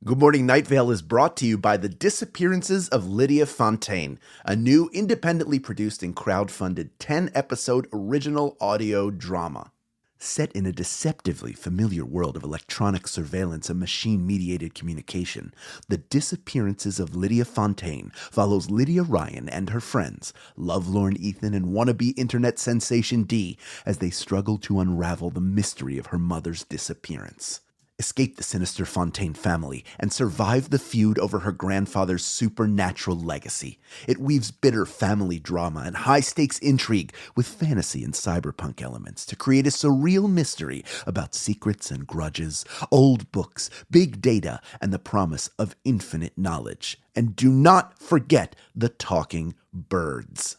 Good Morning Night Vale is brought to you by The Disappearances of Lydia Fontaine, a new independently produced and crowdfunded 10-episode original audio drama. Set in a deceptively familiar world of electronic surveillance and machine-mediated communication, The Disappearances of Lydia Fontaine follows Lydia Ryan and her friends, lovelorn Ethan and wannabe internet sensation Dee, as they struggle to unravel the mystery of her mother's disappearance. Escape the sinister Fontaine family, and survive the feud over her grandfather's supernatural legacy. It weaves bitter family drama and high-stakes intrigue with fantasy and cyberpunk elements to create a surreal mystery about secrets and grudges, old books, big data, and the promise of infinite knowledge. And do not forget the talking birds.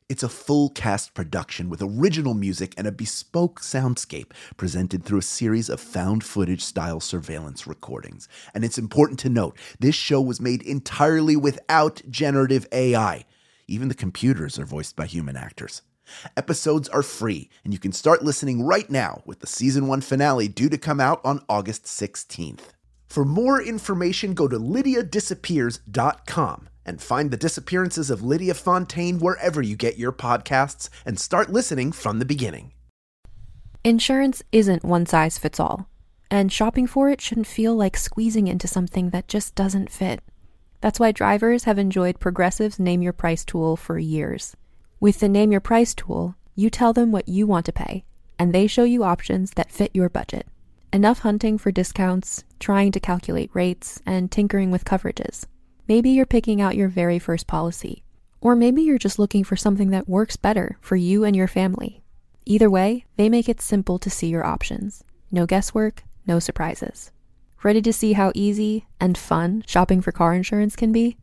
It's a full-cast production with original music and a bespoke soundscape presented through a series of found-footage-style surveillance recordings. And it's important to note, this show was made entirely without generative AI. Even the computers are voiced by human actors. Episodes are free, and you can start listening right now with the Season 1 finale due to come out on August 16th. For more information, go to lydiadisappears.com. and find The Disappearances of Lydia Fontaine wherever you get your podcasts and start listening from the beginning. Insurance isn't one size fits all, and shopping for it shouldn't feel like squeezing into something that just doesn't fit. That's why drivers have enjoyed Progressive's Name Your Price tool for years. With the Name Your Price tool, you tell them what you want to pay, and they show you options that fit your budget. Enough hunting for discounts, trying to calculate rates, and tinkering with coverages. Maybe you're picking out your very first policy, or maybe you're just looking for something that works better for you and your family. Either way, they make it simple to see your options. No guesswork, no surprises. Ready to see how easy and fun shopping for car insurance can be?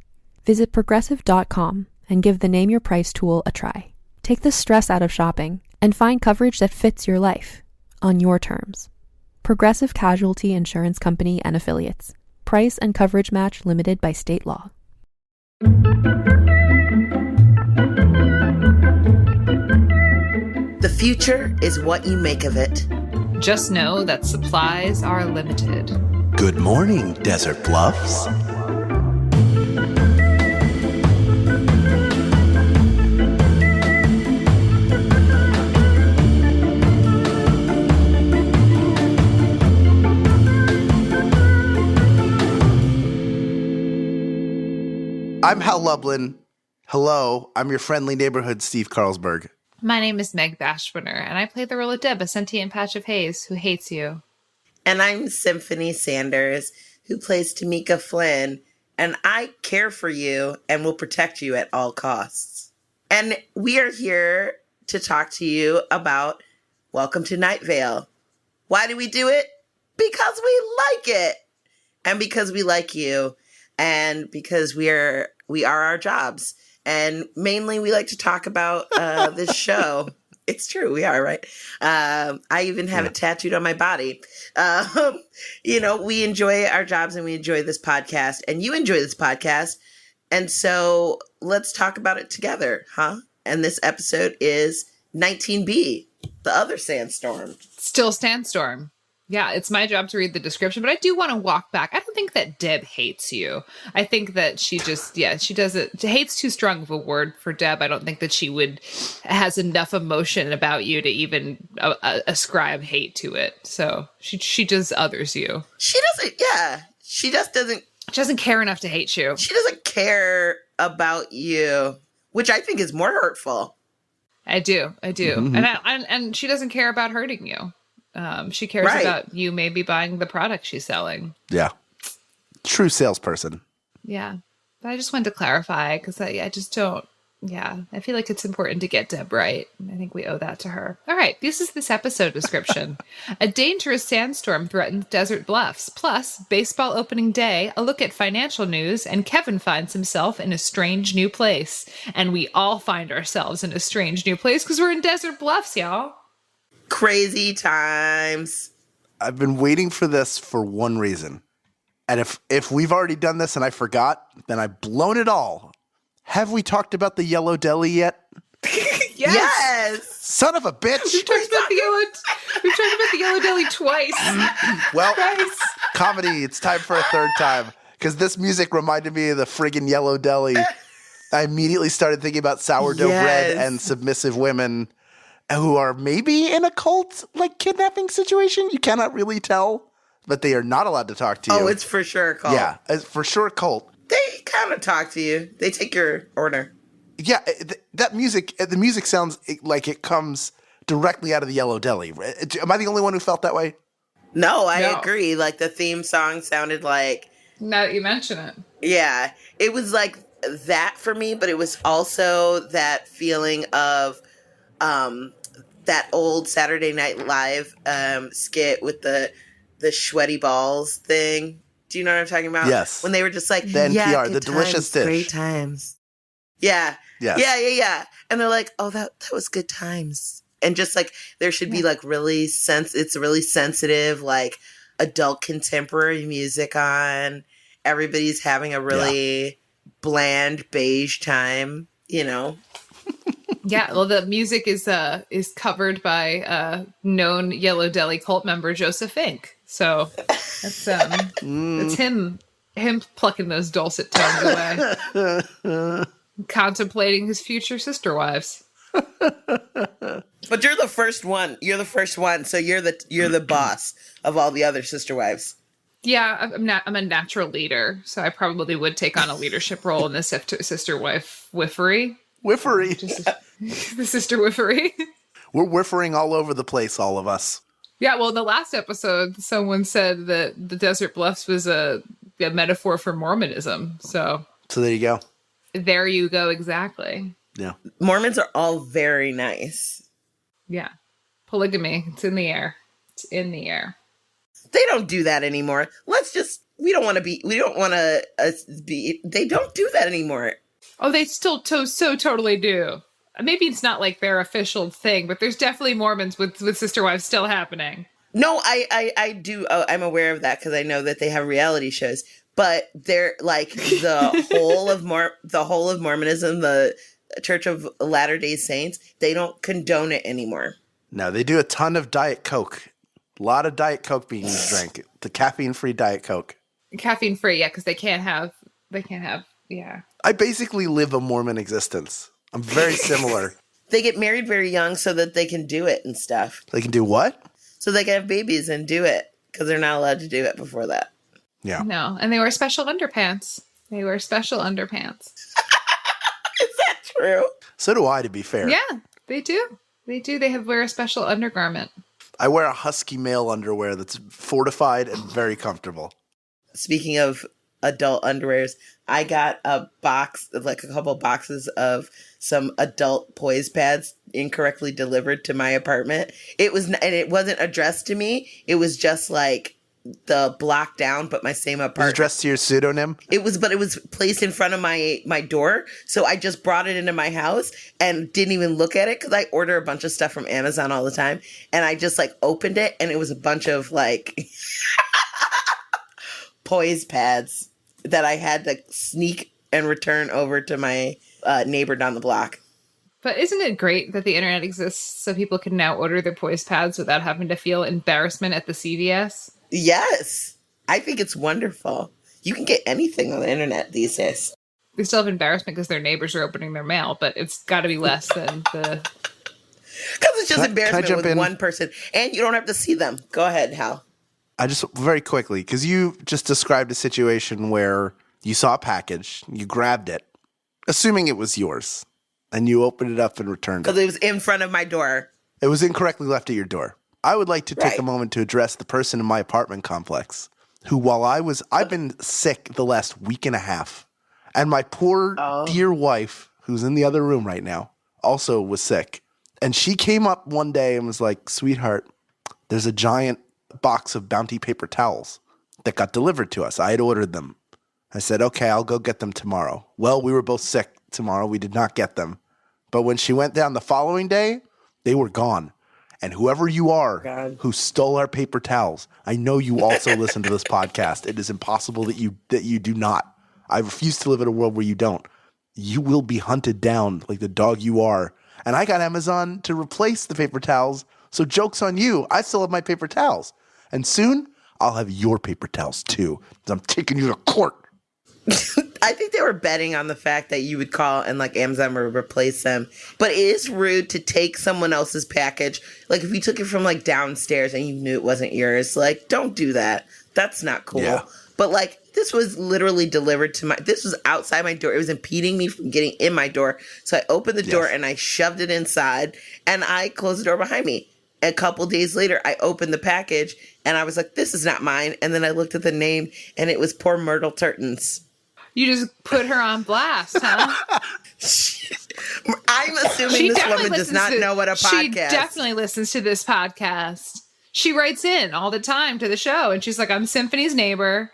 Visit Progressive.com and give the Name Your Price tool a try. Take the stress out of shopping and find coverage that fits your life, on your terms. Progressive Casualty Insurance Company and Affiliates. Price and coverage match limited by state law. The future is what you make of it. Just know that supplies are limited. Good morning, Desert Bluffs. I'm Hal Lublin. Hello, I'm your friendly neighborhood Steve Carlsberg. My name is Meg Bashwiner, and I play the role of Deb, a sentient patch of haze who hates you. And I'm Symphony Sanders, who plays Tamika Flynn, and I care for you and will protect you at all costs. And we are here to talk to you about Welcome to Night Vale. Why do we do it? Because we like it. And because we like you. And because we are our jobs. And mainly we like to talk about this show. It's true, we are, right? I even have it tattooed on my body. We enjoy our jobs and we enjoy this podcast. And you enjoy this podcast. And so let's talk about it together, huh? And this episode is 19B, the other Sandstorm. Still Sandstorm. Yeah, it's my job to read the description, but I do want to walk back. I don't think that Deb hates you. I think that she just, she does it. Hate's too strong of a word for Deb. I don't think that she has enough emotion about you to even ascribe hate to it. So she just others you. She doesn't, she just doesn't. She doesn't care enough to hate you. She doesn't care about you, which I think is more hurtful. I do. Mm-hmm. And she doesn't care about hurting you. She cares about you maybe buying the product she's selling. Yeah. True salesperson. Yeah. But I just wanted to clarify because I just don't. I feel like it's important to get Deb right. I think we owe that to her. All right. This is this episode description. A dangerous sandstorm threatens Desert Bluffs. Plus, baseball opening day, a look at financial news, and Kevin finds himself in a strange new place. And we all find ourselves in a strange new place because we're in Desert Bluffs, y'all. Crazy times. I've been waiting for this for one reason. And if we've already done this and I forgot, then I've blown it all. Have we talked about the Yellow Deli yet? Yes. Son of a bitch. We've talked about the Yellow Deli twice. Well, Twice. comedy, it's time for a third time. Because this music reminded me of the friggin' Yellow Deli. I immediately started thinking about sourdough bread and submissive women who are maybe in a cult, like, kidnapping situation. You cannot really tell, but they are not allowed to talk to you. Oh, it's for sure a cult. Yeah, it's for sure a cult. They kind of talk to you. They take your order. Yeah, that music, the music sounds like it comes directly out of the Yellow Deli. Am I the only one who felt that way? No, I agree. Like, the theme song sounded like... Now that you mention it. Yeah, it was like that for me, but it was also that feeling of that old Saturday Night Live skit with the sweaty balls thing. Do you know what I'm talking about? Yes. When they were just like, the NPR, yeah, the delicious dish. Great times. Yeah. Yes. Yeah. And they're like, oh, that was good times. And just like, there should be like it's really sensitive, like adult contemporary music on. Everybody's having a really bland beige time, you know? Yeah, well, the music is covered by known Yellow Deli cult member Joseph Fink. So that's it's him plucking those dulcet tones away, contemplating his future sister wives. But you're the first one. So you're the boss of all the other sister wives. Yeah, I'm a natural leader, so I probably would take on a leadership role in the sister wife wiffery. Whiffery. The sister wiffery. We're whiffering all over the place, all of us. Yeah, well, in the last episode, someone said that the Desert Bluffs was a metaphor for Mormonism. So there you go. There you go, exactly. Yeah. Mormons are all very nice. Yeah. Polygamy, it's in the air. It's in the air. They don't do that anymore. They don't do that anymore. Oh, they still so totally do. Maybe it's not like their official thing, but there's definitely Mormons with sister wives still happening. No, I do. I'm aware of that because I know that they have reality shows. But they're like the whole of Mormonism, the Church of Latter-day Saints. They don't condone it anymore. No, they do a ton of Diet Coke. A lot of Diet Coke being drank. The caffeine-free Diet Coke. Caffeine-free, yeah, because they can't have. Yeah. I basically live a Mormon existence. I'm very similar. They get married very young so that they can do it and stuff. They can do what? So they can have babies and do it because they're not allowed to do it before that. Yeah. No, and they wear special underpants. Is that true? So do I, to be fair. Yeah, they do. They wear a special undergarment. I wear a husky male underwear that's fortified and very comfortable. Speaking of adult underwears, I got a couple boxes of some adult poise pads incorrectly delivered to my apartment. It wasn't addressed to me. It was just like the block down, but my same apartment. Was it addressed to your pseudonym? It was placed in front of my door. So I just brought it into my house and didn't even look at it because I order a bunch of stuff from Amazon all the time. And I just like opened it and it was a bunch of like poise pads that I had to sneak and return over to my neighbor down the block. But isn't it great that the internet exists so people can now order their poise pads without having to feel embarrassment at the CVS? Yes. I think it's wonderful. You can get anything on the internet these days. They still have embarrassment because their neighbors are opening their mail, but it's got to be less than the... Because it's just embarrassment with one person. And you don't have to see them. Go ahead, Hal. I just, very quickly, because you just described a situation where you saw a package, you grabbed it, assuming it was yours, and you opened it up and returned it. Because it was in front of my door. It was incorrectly left at your door. I would like to take a moment to address the person in my apartment complex who, while I've been sick the last week and a half, and my poor dear wife, who's in the other room right now, also was sick. And she came up one day and was like, sweetheart, there's a giant box of Bounty paper towels that got delivered to us. I had ordered them. I said, okay, I'll go get them tomorrow. Well, we were both sick tomorrow. We did not get them. But when she went down the following day, they were gone. And whoever you are who stole our paper towels, I know you also listen to this podcast. It is impossible that you do not. I refuse to live in a world where you don't. You will be hunted down like the dog you are, And I got Amazon to replace the paper towels. So joke's on you. I still have my paper towels. And soon I'll have your paper towels too. 'Cause I'm taking you to court. I think they were betting on the fact that you would call and like Amazon would replace them. But it is rude to take someone else's package. Like if you took it from like downstairs and you knew it wasn't yours, like don't do that. That's not cool. Yeah. But like this was literally delivered to this was outside my door. It was impeding me from getting in my door. So I opened the door and I shoved it inside and I closed the door behind me. A couple days later, I opened the package and I was like, this is not mine. And then I looked at the name and it was poor Myrtle Turtons. You just put her on blast, huh? I'm assuming this woman does not know what a podcast. She definitely listens to this podcast. She writes in all the time to the show, and she's like, I'm Symphony's neighbor,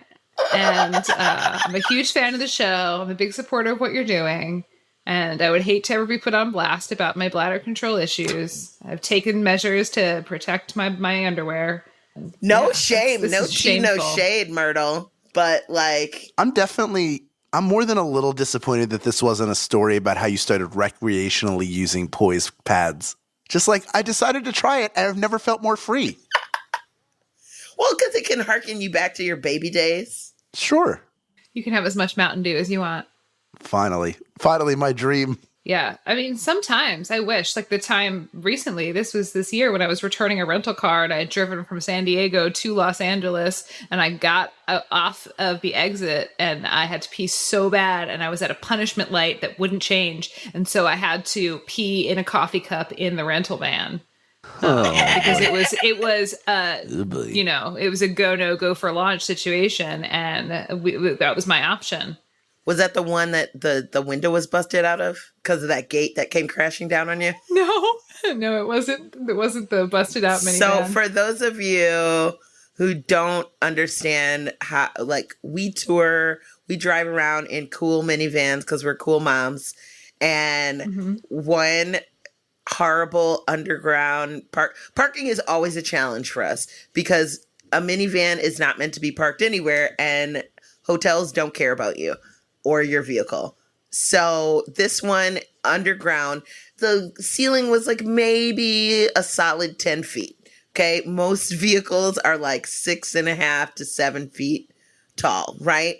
and I'm a huge fan of the show. I'm a big supporter of what you're doing, and I would hate to ever be put on blast about my bladder control issues. I've taken measures to protect my underwear. No shame. This No is tea, no shameful. shade, Myrtle. But like... I'm more than a little disappointed that this wasn't a story about how you started recreationally using poise pads. Just like, I decided to try it and I've never felt more free. Well, because it can harken you back to your baby days. Sure. You can have as much Mountain Dew as you want. Finally, my dream. Yeah. I mean, sometimes I wish, like the time recently, this was this year when I was returning a rental car and I had driven from San Diego to Los Angeles and I got off of the exit and I had to pee so bad and I was at a punishment light that wouldn't change. And so I had to pee in a coffee cup in the rental van. Because it was it was a go for launch situation and that was my option. Was that the one that the window was busted out of because of that gate that came crashing down on you? No, it wasn't. It wasn't the busted out minivan. So for those of you who don't understand how, like, we drive around in cool minivans because we're cool moms, and one horrible underground parking is always a challenge for us because a minivan is not meant to be parked anywhere, and hotels don't care about you or your vehicle. So this one underground, the ceiling was like maybe a solid 10 feet. Okay. Most vehicles are like 6.5 to 7 feet tall, right?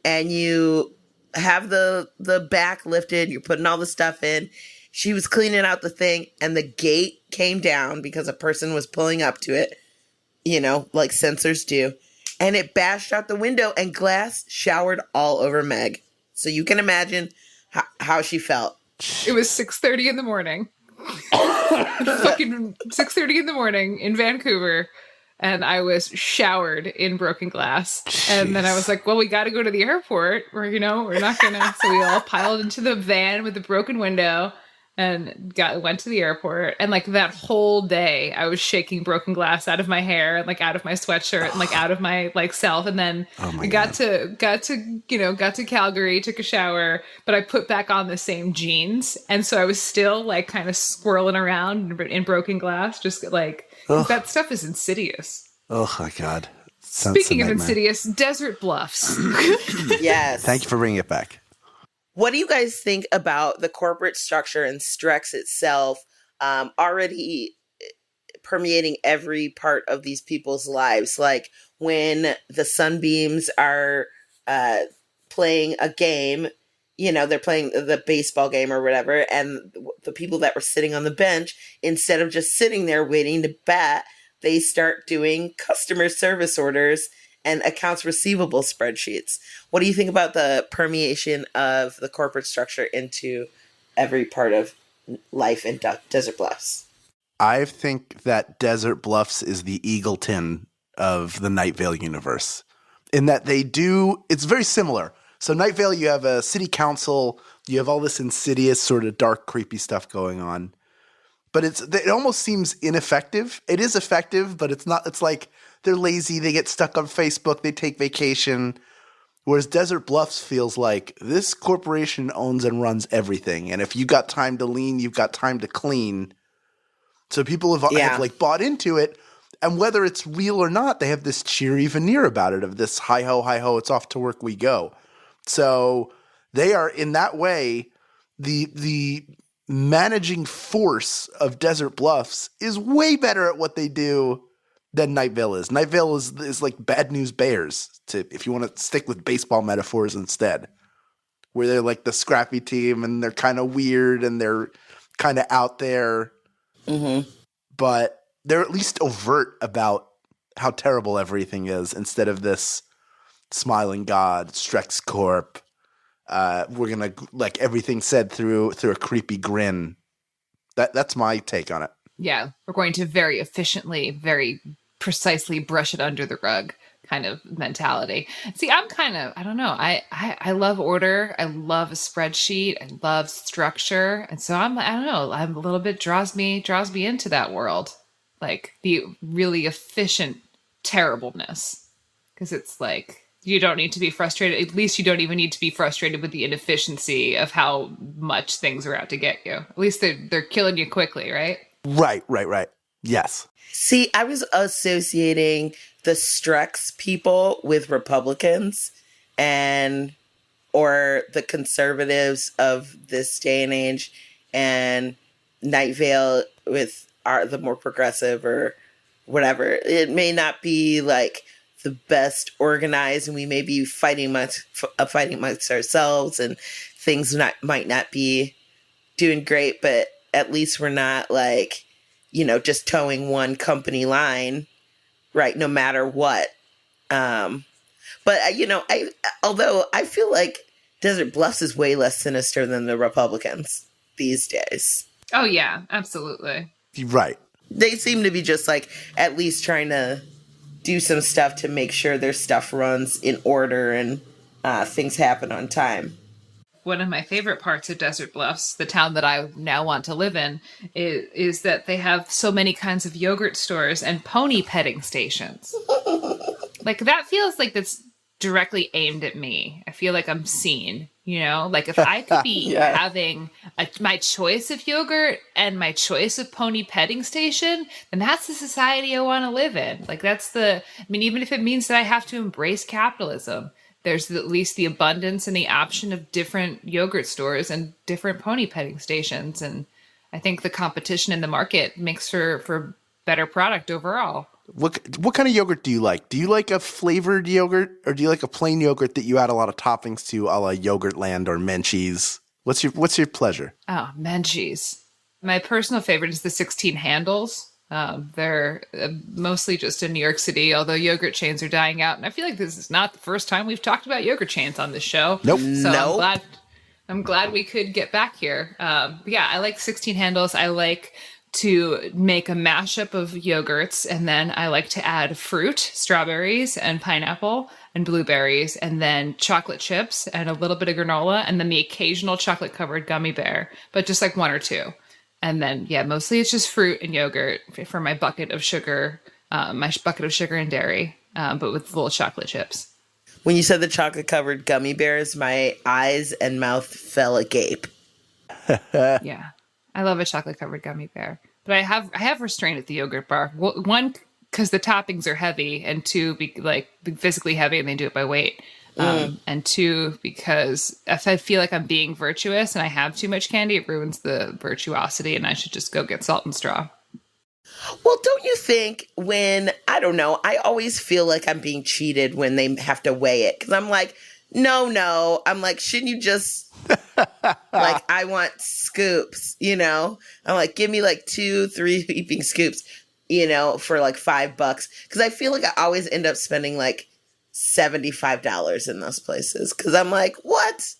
And you have the back lifted, you're putting all the stuff in. She was cleaning out the thing and the gate came down because a person was pulling up to it, like sensors do. And it bashed out the window and glass showered all over Meg. So you can imagine how she felt. It was 6:30 in the morning. Fucking 6:30 in the morning in Vancouver. And I was showered in broken glass. Jeez. And then I was like, well, we got to go to the airport. We're not going to. So we all piled into the van with the broken window. And went to the airport, and like that whole day, I was shaking broken glass out of my hair and like out of my sweatshirt and like out of my like self. And then I got to Calgary, took a shower, but I put back on the same jeans, and so I was still like kind of swirling around in broken glass, just like that stuff is insidious. Oh my God! Speaking of insidious, Desert Bluffs. Yes. Thank you for bringing it back. What do you guys think about the corporate structure and Strex itself already permeating every part of these people's lives? Like when the Sunbeams are playing a game, they're playing the baseball game or whatever, and the people that were sitting on the bench, instead of just sitting there waiting to bat, they start doing customer service orders and accounts receivable spreadsheets. What do you think about the permeation of the corporate structure into every part of life in Desert Bluffs? I think that Desert Bluffs is the Eagleton of the Night Vale universe, in that it's very similar. So Night Vale, you have a city council, you have all this insidious sort of dark, creepy stuff going on. But it almost seems ineffective. It is effective, but it's not. It's like they're lazy. They get stuck on Facebook. They take vacation. Whereas Desert Bluffs feels like this corporation owns and runs everything. And if you got time to lean, you've got time to clean. So people have like bought into it. And whether it's real or not, they have this cheery veneer about it of this hi ho, it's off to work we go. So they are in that way the managing force of Desert Bluffs is way better at what they do than Night Vale is. Night Vale is like Bad News Bears, if you want to stick with baseball metaphors instead, where they're like the scrappy team and they're kind of weird and they're kind of out there. Mm-hmm. But they're at least overt about how terrible everything is instead of this smiling god, Strex Corp. We're going to like everything said through a creepy grin. That's my take on it. Yeah, we're going to very efficiently, very precisely brush it under the rug kind of mentality. See, I don't know. I love order. I love a spreadsheet. I love structure. And so I don't know, I'm a little bit draws me into that world. Like the really efficient terribleness. Because it's like, you don't need to be frustrated. At least you don't even need to be frustrated with the inefficiency of how much things are out to get you. At least they're killing you quickly, right? Right. Yes. See, I was associating the Strex people with Republicans or the conservatives of this day and age, and Night Vale with the more progressive or whatever. It may not be like the best organized, and we may be fighting amongst ourselves, and things might not be doing great, but at least we're not like, just towing one company line, right? No matter what. But although I feel like Desert Bluffs is way less sinister than the Republicans these days. Oh yeah, absolutely. Right. They seem to be just like at least trying to do some stuff to make sure their stuff runs in order and things happen on time. One of my favorite parts of Desert Bluffs, the town that I now want to live in, is that they have so many kinds of yogurt stores and pony petting stations. Like, that feels like that's directly aimed at me. I feel like I'm seen, Like, if I could be having my choice of yogurt and my choice of pony petting station, then that's the society I want to live in. Like, even if it means that I have to embrace capitalism, there's at least the abundance and the option of different yogurt stores and different pony petting stations. And I think the competition in the market makes for better product overall. What kind of yogurt do you like? Do you like a flavored yogurt, or do you like a plain yogurt that you add a lot of toppings to, a la Yogurtland or Menchie's? What's your pleasure? Oh, Menchie's. My personal favorite is the 16 handles. They're mostly just in New York City, although yogurt chains are dying out. And I feel like this is not the first time we've talked about yogurt chains on this show. Nope. So nope. I'm glad we could get back here. I like 16 handles. I like to make a mashup of yogurts, and then I like to add fruit, strawberries and pineapple and blueberries, and then chocolate chips and a little bit of granola, and then the occasional chocolate covered gummy bear, but just like one or two. And then, mostly it's just fruit and yogurt for my bucket of sugar, and dairy, but with little chocolate chips. When you said the chocolate-covered gummy bears, my eyes and mouth fell agape. Yeah, I love a chocolate-covered gummy bear. But I have restraint at the yogurt bar. One, because the toppings are heavy, and two, physically heavy, and they do it by weight. And two, because if I feel like I'm being virtuous and I have too much candy, it ruins the virtuosity, and I should just go get Salt and Straw. Well, don't you think I always feel like I'm being cheated when they have to weigh it. Because I'm like, no. I'm like, shouldn't you just, like, I want scoops, I'm like, give me like 2-3 heaping scoops, for like $5. Because I feel like I always end up spending like $75 in those places, because I'm like, what?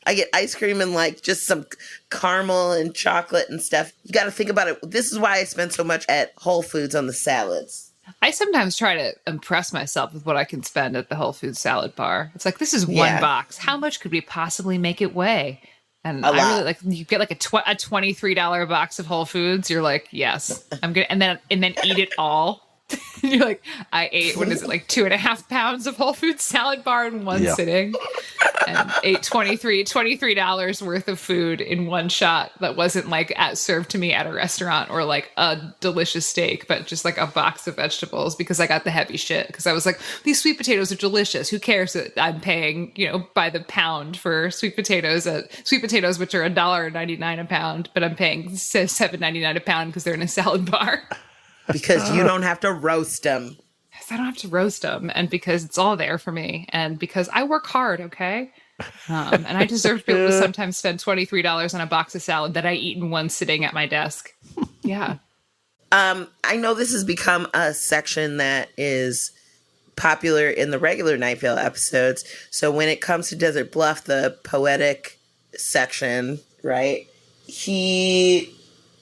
I get ice cream and like just some caramel and chocolate and stuff. You got to think about it. This is why I spend so much at Whole Foods on the salads. I sometimes try to impress myself with what I can spend at the Whole Foods salad bar. It's like, this is one box. How much could we possibly make it weigh? And I really like, you get like a $23 box of Whole Foods. You're like, yes, I'm good. And then eat it all. You're like, I ate, what is it, like 2.5 pounds of Whole Foods salad bar in one sitting. and ate $23 worth of food in one shot that wasn't like served to me at a restaurant or like a delicious steak, but just like a box of vegetables because I got the heavy shit. Because I was like, these sweet potatoes are delicious. Who cares that I'm paying, by the pound for sweet potatoes, which are $1.99 a pound, but I'm paying $7.99 a pound because they're in a salad bar. Because you don't have to roast them. I don't have to roast them, and because it's all there for me, and because I work hard, okay? And I deserve to be able to sometimes spend $23 on a box of salad that I eat in one sitting at my desk. Yeah. I know this has become a section that is popular in the regular Night Vale episodes. So when it comes to Desert Bluff, the poetic section, right? He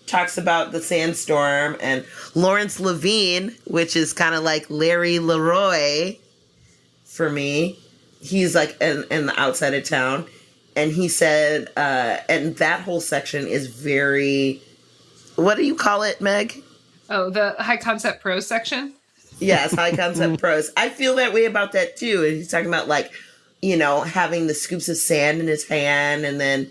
talks about the Sandstorm and Lawrence Levine, which is kind of like Larry Leroy for me. He's like in the outside of town. And he said, and that whole section is very, what do you call it, Meg? Oh, the high concept prose section? Yes, high concept prose. I feel that way about that too. And he's talking about like, having the scoops of sand in his hand and then,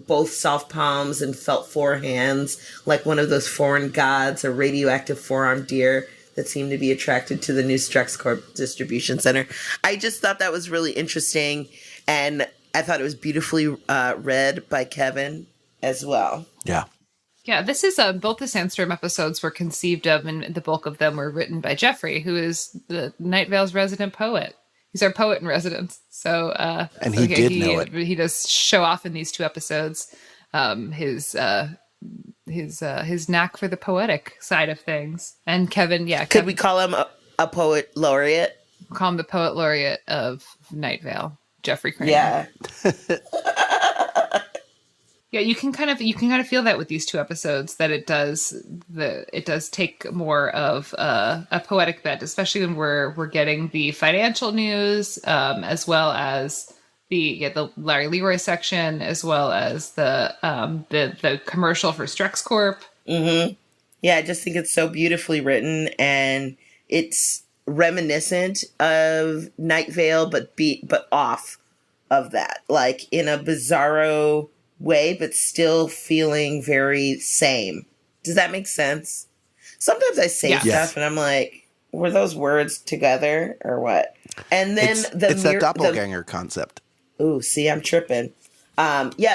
both soft palms and felt forehands, like one of those foreign gods, a radioactive forearm deer that seemed to be attracted to the new StrexCorp distribution center. I just thought that was really interesting. And I thought it was beautifully read by Kevin as well. Yeah. Yeah, this is both the Sandstorm episodes were conceived of, and the bulk of them were written by Jeffrey, who is the Night Vale's resident poet. He's our poet in residence. So, and he did know it. He does show off in these two episodes his knack for the poetic side of things. And Kevin, could we call him a poet laureate? Call him the poet laureate of Night Vale, Jeffrey Kramer. Yeah. Yeah, you can kind of feel that with these two episodes that it does take more of a poetic bent, especially when we're getting the financial news, as well as the Larry Leroy section, as well as the commercial for StrexCorp. Mm-hmm. Yeah, I just think it's so beautifully written, and it's reminiscent of Night Vale, but off of that, like in a bizarro way, but still feeling very same. Does that make sense? Sometimes I say stuff and I'm like, were those words together or what? And then it's that doppelganger concept. Ooh, see, I'm tripping.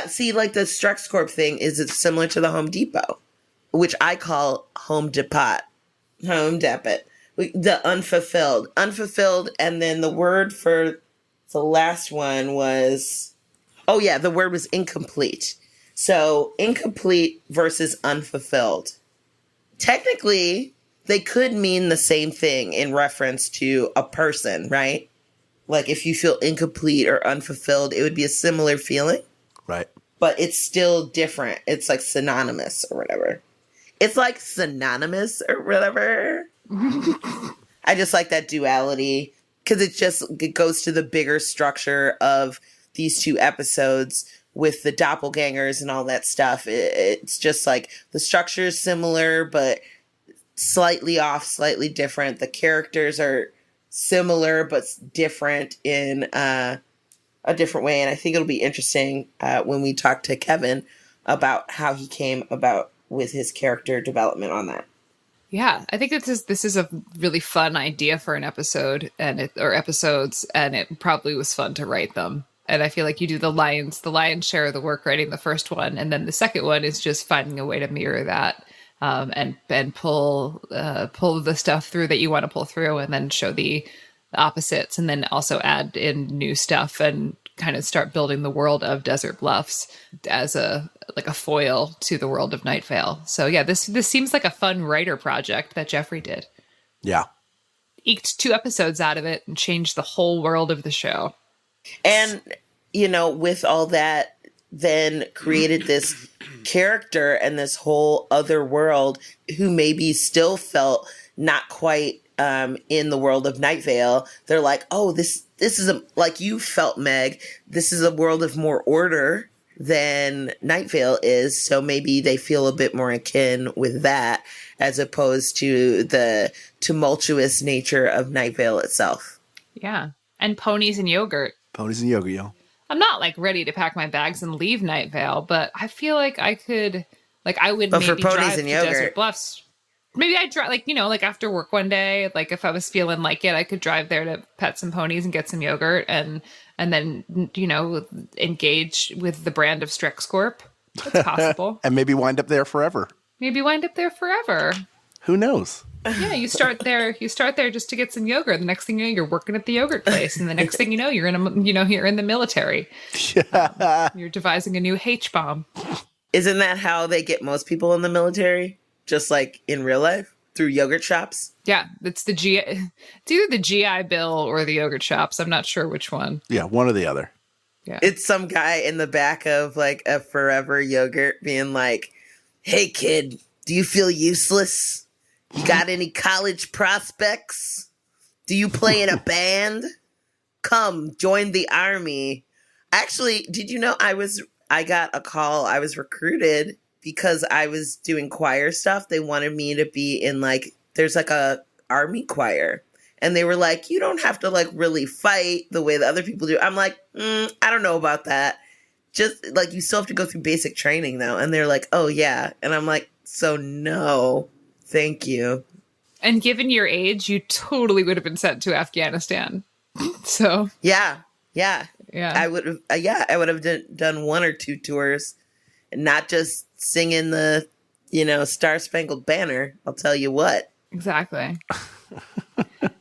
See, like the StrexCorp thing is it's similar to the Home Depot, which I call Home Depot. The unfulfilled, and then the word for the last one was, the word was incomplete. So incomplete versus unfulfilled. Technically, they could mean the same thing in reference to a person, right? Like if you feel incomplete or unfulfilled, it would be a similar feeling. Right. But it's still different. It's like synonymous or whatever. I just like that duality because it goes to the bigger structure of these two episodes with the doppelgangers and all that stuff. It's just like the structure is similar, but slightly off, slightly different. The characters are similar, but different in a different way. And I think it'll be interesting when we talk to Kevin about how he came about with his character development on that. Yeah, I think this is a really fun idea for an episode or episodes, and it probably was fun to write them. And I feel like you do the lion's share of the work writing the first one, and then the second one is just finding a way to mirror that, and pull the stuff through that you want to pull through, and then show the opposites, and then also add in new stuff and kind of start building the world of Desert Bluffs as a foil to the world of Night Vale. So yeah, this seems like a fun writer project that Jeffrey did. Yeah, eked 2 episodes out of it and changed the whole world of the show. And, with all that, then created this character and this whole other world who maybe still felt not quite in the world of Night Vale. They're like, oh, this is like you felt, Meg, this is a world of more order than Night Vale is. So maybe they feel a bit more akin with that as opposed to the tumultuous nature of Night Vale itself. Yeah. And ponies and yogurt. Ponies and yogurt, y'all. I'm not like ready to pack my bags and leave Night Vale, but I feel like I could, like I would But for maybe ponies drive and to yogurt. Desert Bluffs. Maybe I'd drive, like, like after work one day, like if I was feeling like it, I could drive there to pet some ponies and get some yogurt and then, engage with the brand of Strix Corp. That's possible. And maybe wind up there forever. Maybe wind up there forever. Who knows? Yeah, you start there just to get some yogurt. The next thing you know, you're working at the yogurt place. And the next thing you know, you're in the military. You're devising a new H-bomb. Isn't that how they get most people in the military? Just like in real life? Through yogurt shops? Yeah, it's either the GI Bill or the yogurt shops. I'm not sure which one. Yeah, one or the other. Yeah. It's some guy in the back of like a Forever yogurt being like, "Hey kid, do you feel useless? You got any college prospects? Do you play in a band? Come join the army." Actually, did you know I got a call. I was recruited because I was doing choir stuff. They wanted me to be in there's like a army choir. And they were like, you don't have to like really fight the way the other people do. I'm like, I don't know about that. Just like, you still have to go through basic training though. And they're like, oh yeah. And I'm like, so no, thank you. And given your age, you totally would have been sent to Afghanistan. So Yeah. I would have done one or two tours and not just singing the, Star Spangled Banner. I'll tell you what. Exactly.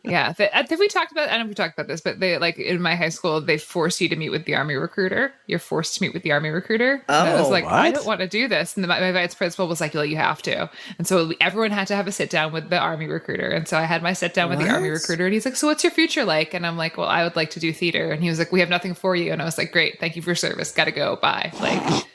Yeah. Have we talked about, I don't know if we talked about this, but they like in my high school, they force you to meet with the Army recruiter. You're forced to meet with the Army recruiter. And I was like, what? I don't want to do this. And my vice principal was like, well, you have to. And so everyone had to have a sit down with the Army recruiter. And so I had my sit down with the Army recruiter and he's like, so what's your future like? And I'm like, well, I would like to do theater. And he was like, we have nothing for you. And I was like, great. Thank you for your service. Got to go. Bye. Like,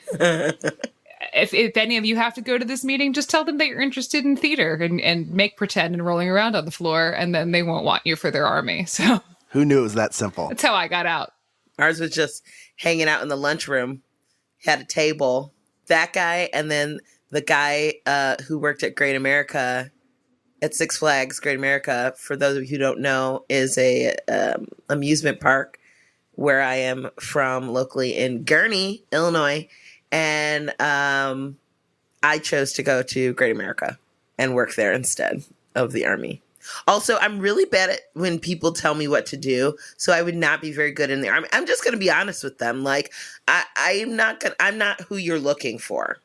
if any of you have to go to this meeting, just tell them that you're interested in theater and make pretend and rolling around on the floor, and then they won't want you for their army. So who knew it was that simple? that's how I got out. Ours was just hanging out in the lunchroom, had a table, that guy, and then the guy who worked at Great America, at Six Flags Great America, for those of you who don't know, is a amusement park where I am from locally in Gurnee, Illinois. And I chose to go to Great America and work there instead of the Army. Also, I'm really bad at when people tell me what to do, so I would not be very good in the Army. I'm just going to be honest with them. Like, I'm not who you're looking for.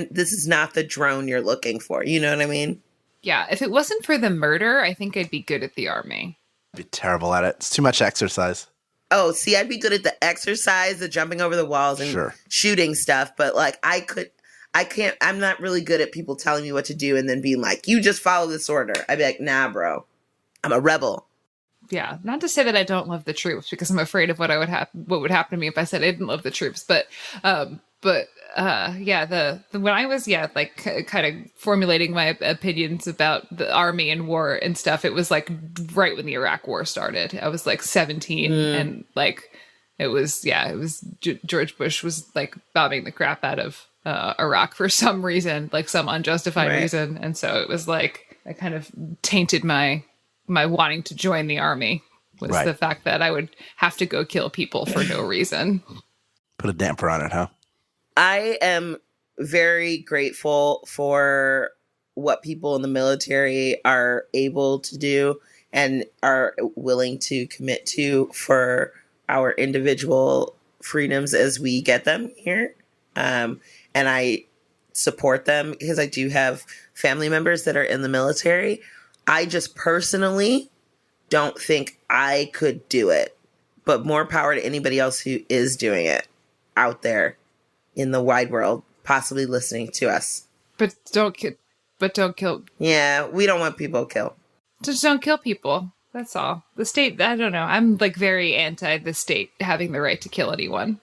This is not the drone you're looking for. You know what I mean? Yeah. If it wasn't for the murder, I think I'd be good at the Army. I'd be terrible at it. It's too much exercise. Oh, see, I'd be good at the exercise, the jumping over the walls and shooting stuff. But like, I'm not really good at people telling me what to do and then being like, you just follow this order. I'd be like, nah, bro, I'm a rebel. Yeah. Not to say that I don't love the troops, because I'm afraid of what would happen to me if I said I didn't love the troops. But when I was kind of formulating my opinions about the Army and war and stuff, it was like right when the Iraq War started. I was like 17 and like it was George Bush was like bombing the crap out of Iraq for some reason, like some unjustified reason, and so it was like I kind of tainted my wanting to join the Army was the fact that I would have to go kill people for no reason. Put a damper on it, huh? I am very grateful for what people in the military are able to do and are willing to commit to for our individual freedoms as we get them here. And I support them because I do have family members that are in the military. I just personally don't think I could do it, but more power to anybody else who is doing it out there in the wide world, possibly listening to us. But don't kill. Yeah, we don't want people killed. Just don't kill people. That's all. The state, I don't know. I'm like very anti the state having the right to kill anyone.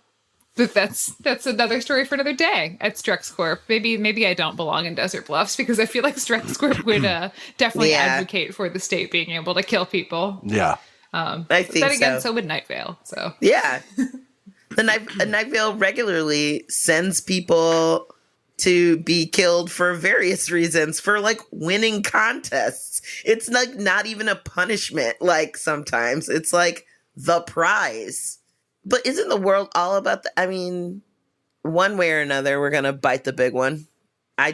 But that's another story for another day at Strix Corp. Maybe I don't belong in Desert Bluffs because I feel like Strix Corp would definitely advocate for the state being able to kill people. Yeah. I think then again, so would Night Vale. So yeah. The Night Vale regularly sends people to be killed for various reasons, for like winning contests. It's like not even a punishment. Like sometimes it's like the prize. But isn't the world all about I mean, one way or another, we're going to bite the big one. I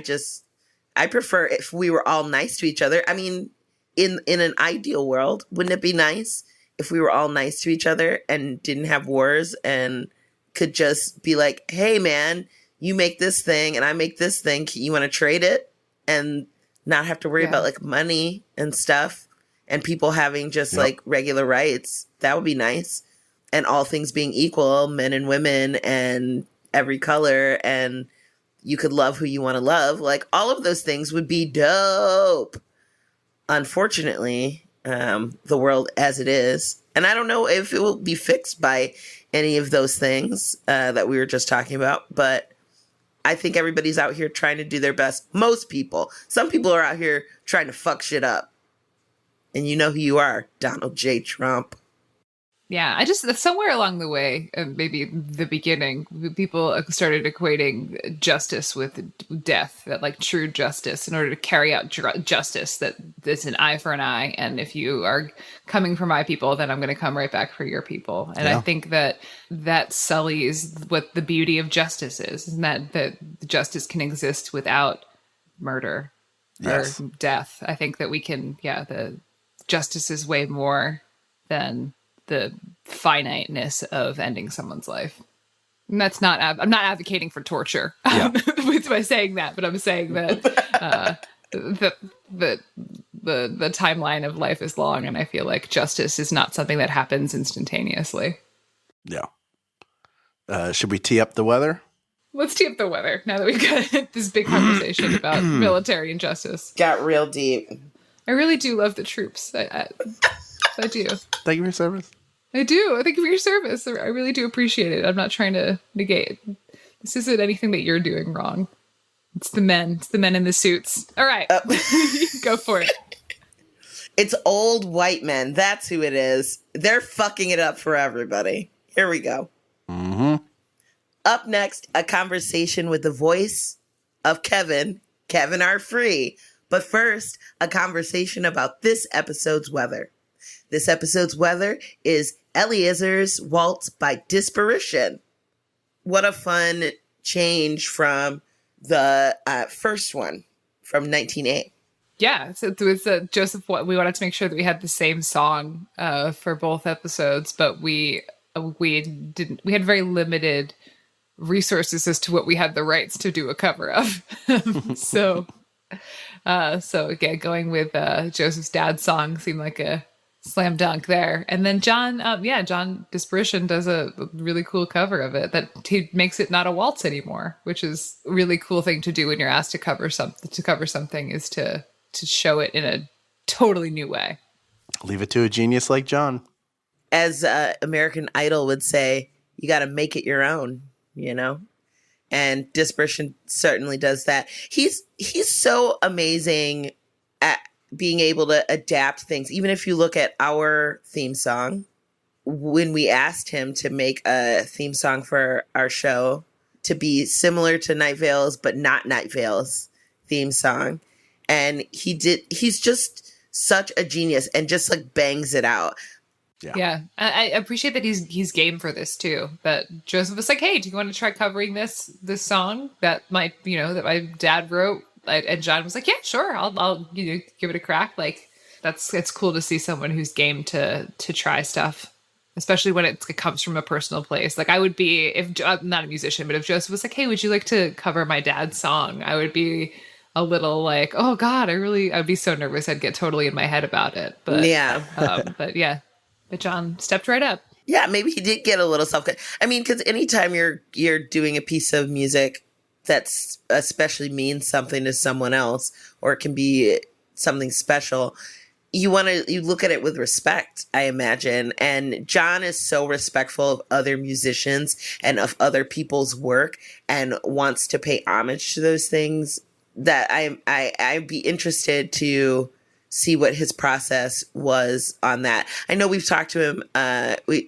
prefer if we were all nice to each other. I mean, in an ideal world, wouldn't it be nice if we were all nice to each other and didn't have wars and could just be like, hey, man, you make this thing and I make this thing. You want to trade it? And not have to worry about like money and stuff and people having just like regular rights. That would be nice. And all things being equal, men and women and every color, and you could love who you want to love. Like, all of those things would be dope. Unfortunately, the world as it is, and I don't know if it will be fixed by any of those things that we were just talking about, but I think everybody's out here trying to do their best. Most people. Some people are out here trying to fuck shit up. And you know who you are, Donald J. Trump. Yeah, somewhere along the way, maybe the beginning, people started equating justice with death, that like true justice, in order to carry out justice, that it's an eye for an eye. And if you are coming for my people, then I'm going to come right back for your people. And I think that sullies what the beauty of justice is, and that justice can exist without murder or death. I think that we can, the justice is way more than the finiteness of ending someone's life. And that's not, I'm not advocating for torture by saying that, but I'm saying that the timeline of life is long, and I feel like justice is not something that happens instantaneously. Yeah. Should we tee up the weather? Let's tee up the weather now that we've got this big conversation about military injustice. Got real deep. I really do love the troops. I do. Thank you for your service. I do. Thank you for your service. I really do appreciate it. I'm not trying to negate. This isn't anything that you're doing wrong. It's the men. It's the men in the suits. All right. Go for it. It's old white men. That's who it is. They're fucking it up for everybody. Here we go. Mm-hmm. Up next, a conversation with the voice of Kevin R. Free. But first, a conversation about this episode's weather. This episode's weather is Eliezer's Waltz by Disparition. What a fun change from the first one from 1908. Yeah, so with Joseph, we wanted to make sure that we had the same song for both episodes, but we had very limited resources as to what we had the rights to do a cover of. So again, going with Joseph's dad's song seemed like a slam dunk there. And then John Disparition does a really cool cover of it, that he makes it not a waltz anymore, which is a really cool thing to do when you're asked to cover something, is to show it in a totally new way. Leave it to a genius like John. As American Idol would say, you got to make it your own, you know? And Disparition certainly does that. He's so amazing at being able to adapt things. Even if you look at our theme song, when we asked him to make a theme song for our show to be similar to Night Vale's, but not Night Vale's theme song. And he's just such a genius and just like bangs it out. Yeah. I appreciate that he's game for this too. That Joseph was like, hey, do you want to try covering this song that my dad wrote? And John was like, yeah, sure. I'll give it a crack. Like, it's cool to see someone who's game to try stuff, especially when it comes from a personal place. Like, I would be, if I'm not a musician, but if Joseph was like, hey, would you like to cover my dad's song? I would be a little like, oh God, I'd be so nervous. I'd get totally in my head about it. But yeah, but John stepped right up. Yeah, maybe he did get a little I mean, because anytime you're doing a piece of music that's especially means something to someone else, or it can be something special, you look at it with respect, I imagine. And John is so respectful of other musicians and of other people's work, and wants to pay homage to those things, that I'd be interested to see what his process was on that. I know we've talked to him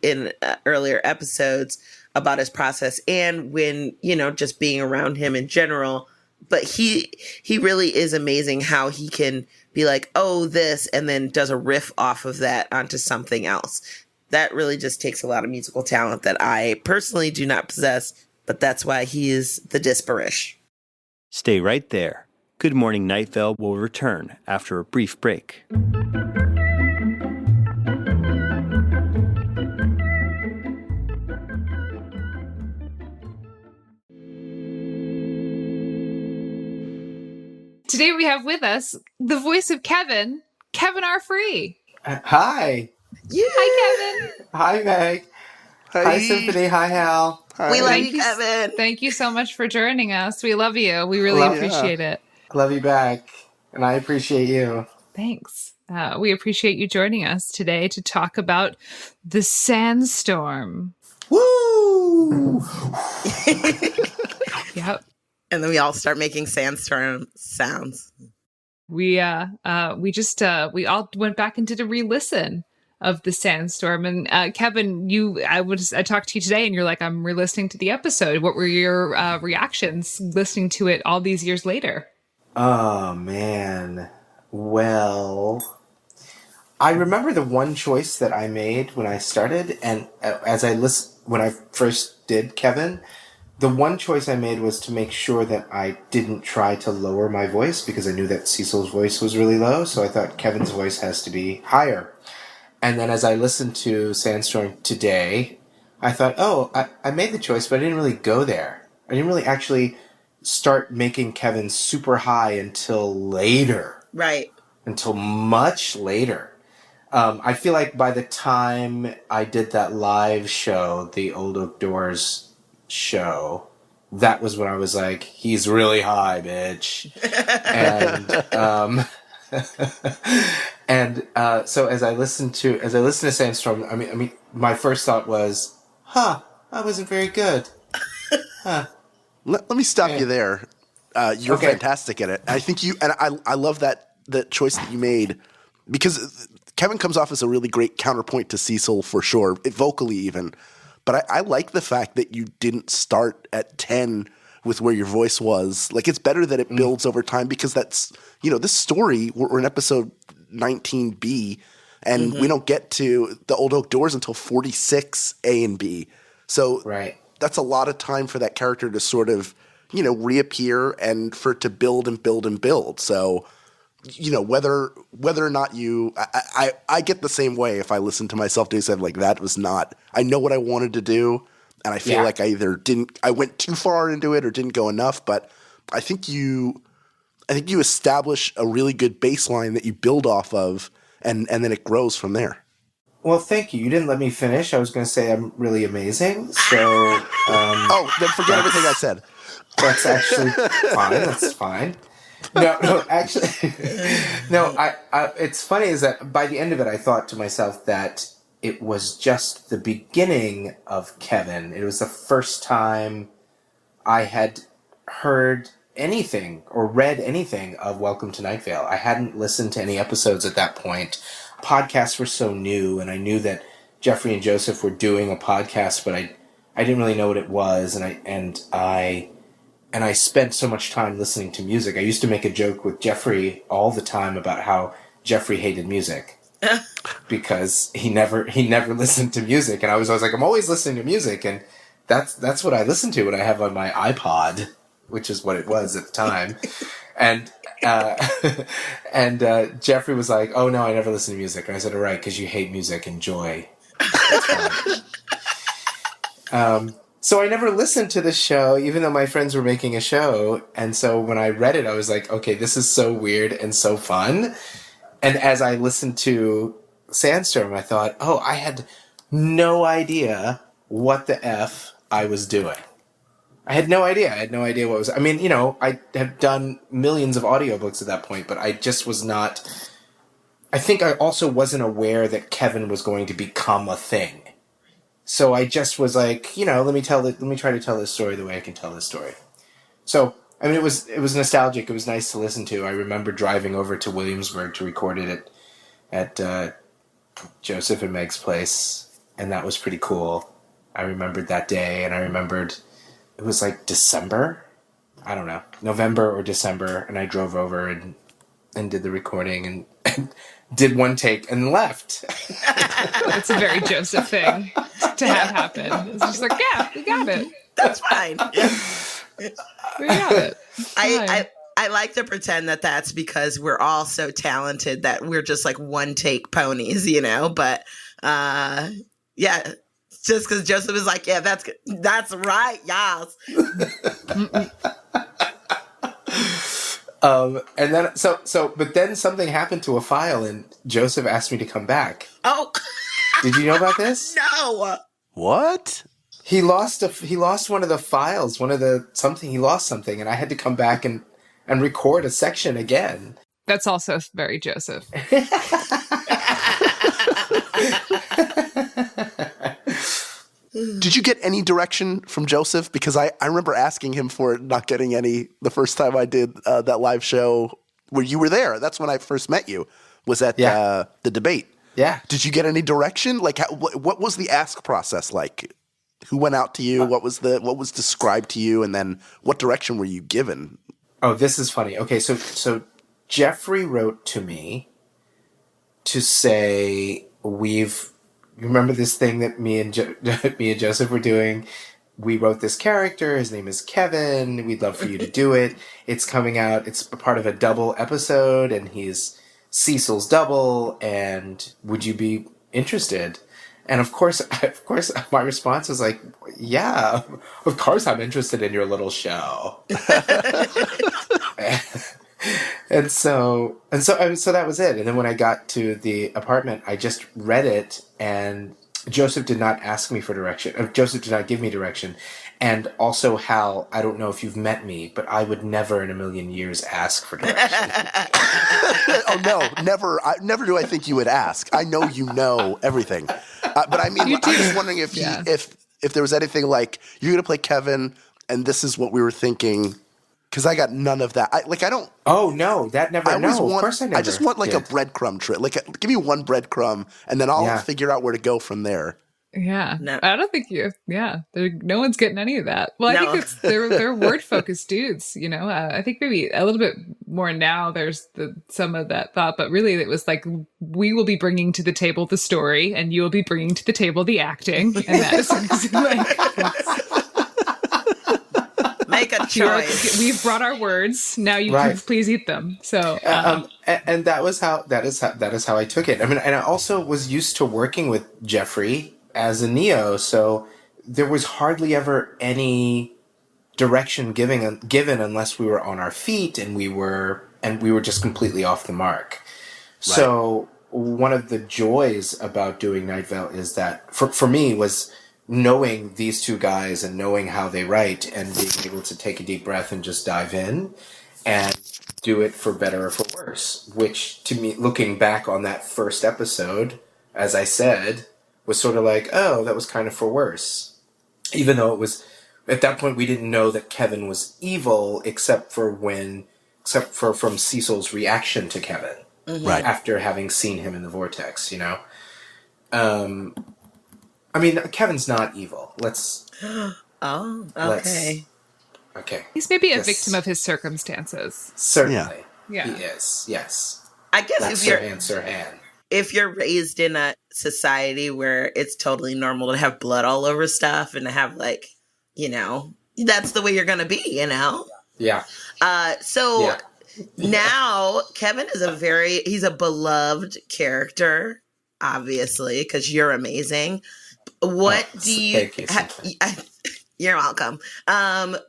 in earlier episodes about his process, and when, just being around him in general. But he really is amazing how he can be like, oh, this, and then does a riff off of that onto something else. That really just takes a lot of musical talent that I personally do not possess, but that's why he is the Disparish. Stay right there. Good Morning Night Vale will return after a brief break. Today we have with us the voice of Kevin R. Free. Hi. Yeah. Hi, Kevin. Hi, Meg. Hi, Symphony. Hi, Hal. We love Thank you, Kevin. Thank you so much for joining us. We love you. We really appreciate it. I love you back, and I appreciate you. Thanks. We appreciate you joining us today to talk about the Sandstorm. Woo! Yep. And then we all start making Sandstorm sounds. We all went back and did a re-listen of the Sandstorm. And Kevin, I talked to you today, and you're like, I'm re-listening to the episode. What were your reactions listening to it all these years later? Oh, man. Well, I remember the one choice that I made when I started, and when I first did Kevin, the one choice I made was to make sure that I didn't try to lower my voice, because I knew that Cecil's voice was really low, so I thought Kevin's voice has to be higher. And then as I listened to Sandstorm today, I thought, I made the choice, but I didn't really go there. I didn't really actually start making Kevin super high until later. Right. Until much later. I feel like by the time I did that live show, the Old Oak Doors show, that was when I was like, he's really high, bitch. So as I listened to Sandstorm, I mean my first thought was, that wasn't very good. Let me stop you there. You're fantastic at it. I think I love that choice that you made, because Kevin comes off as a really great counterpoint to Cecil for sure, vocally even. But I like the fact that you didn't start at 10 with where your voice was. Like, it's better that it builds over time, because that's, this story, we're in episode 19B, and we don't get to the Old Oak Doors until 46 A and B. So that's a lot of time for that character to sort of, reappear, and for it to build and build and build. So, whether or not I get the same way if I listen to myself do something like that. Was not, I know what I wanted to do, and I feel like I went too far into it or didn't go enough, but I think you establish a really good baseline that you build off of, and then it grows from there. Well, thank you. You didn't let me finish. I was going to say I'm really amazing. So, then forget everything I said. That's actually fine. That's fine. No, actually, no. It's funny is that by the end of it, I thought to myself that it was just the beginning of Kevin. It was the first time I had heard anything or read anything of Welcome to Night Vale. I hadn't listened to any episodes at that point. Podcasts were so new, and I knew that Jeffrey and Joseph were doing a podcast, but I didn't really know what it was, and I spent so much time listening to music. I used to make a joke with Jeffrey all the time about how Jeffrey hated music because he never listened to music, and I was always like, I'm always listening to music, and that's what I listen to when I have on my iPod, which is what it was at the time. And Jeffrey was like, oh no, I never listen to music. And I said, all right, because you hate music, enjoy. That's fine. So I never listened to the show, even though my friends were making a show. And so when I read it, I was like, okay, this is so weird and so fun. And as I listened to Sandstorm, I thought, I had no idea what the F I was doing. I had no idea. What was... I mean, I have done millions of audiobooks at that point, but I just was not... I think I also wasn't aware that Kevin was going to become a thing. So I just was like, let me try to tell this story the way I can tell this story. So, I mean, it was nostalgic. It was nice to listen to. I remember driving over to Williamsburg to record it at Joseph and Meg's place, and that was pretty cool. I remembered that day, and I remembered it was like December. I don't know, November or December, and I drove over and did the recording, and did one take and left. It's a very Joseph thing to have happen. It's just like, yeah, we got it. That's fine. We got it. It's fine. I like to pretend that that's because we're all so talented that we're just like one take ponies, you know? But yeah, just because Joseph is like, yeah, that's right, yes. And then but then something happened to a file, and Joseph asked me to come back. Oh, did you know about this? no. What? He lost one of the files, he lost something, and I had to come back and record a section again. That's also very Joseph. Did you get any direction from Joseph? Because I remember asking him for it, not getting any the first time I did that live show where you were there. That's when I first met you, was at the debate. Yeah. Did you get any direction? Like, what was the ask process like? Who went out to you? What was described to you? And then what direction were you given? Oh, this is funny. Okay, so Jeffrey wrote to me to say, you remember this thing that me and Joseph were doing? We wrote this character. His name is Kevin. We'd love for you to do it. It's coming out. It's a part of a double episode, and he's Cecil's double. And would you be interested? And of course, my response was like, yeah, of course I'm interested in your little show. And so that was it. And then when I got to the apartment, I just read it, and Joseph did not ask me for direction. Joseph did not give me direction. And also, Hal, I don't know if you've met me, but I would never in a million years ask for direction. Oh, no, never. Never do I think you would ask. I know you know everything. But I mean, I'm just wondering if there was anything like, you're going to play Kevin, and this is what we were thinking. Because I got none of that. I don't. Oh, no, that never. Of course I never. I just want like a breadcrumb trip. Give me one breadcrumb, and then I'll figure out where to go from there. Yeah. No. I don't think no one's getting any of that. Well, I think they're word focused dudes, you know. I think maybe a little bit more now there's some of that thought, but really it was like, we will be bringing to the table the story and you will be bringing to the table the acting. And that is like, Make a choice. We've brought our words. Now you can please eat them. So, and that is how I took it. I mean, and I also was used to working with Jeffrey as a Neo, so there was hardly ever any direction given unless we were on our feet and we were just completely off the mark. Right. So one of the joys about doing Night Vale is that for me was knowing these two guys and knowing how they write and being able to take a deep breath and just dive in and do it for better or for worse, which to me, looking back on that first episode, as I said, was sort of like, oh, that was kind of for worse. Even though it was, at that point, we didn't know that Kevin was evil, except for from Cecil's reaction to Kevin. Right. After having seen him in the vortex, you know? I mean, Kevin's not evil. Oh, okay. Okay. He's maybe a victim of his circumstances. Certainly. Yeah. He is, yes. I guess That's Sir Han. If you're raised in a society where it's totally normal to have blood all over stuff and to have, like, you know, that's the way you're going to be, you know? Yeah. Now Kevin is he's a beloved character, obviously, because you're amazing. What do you... You're welcome.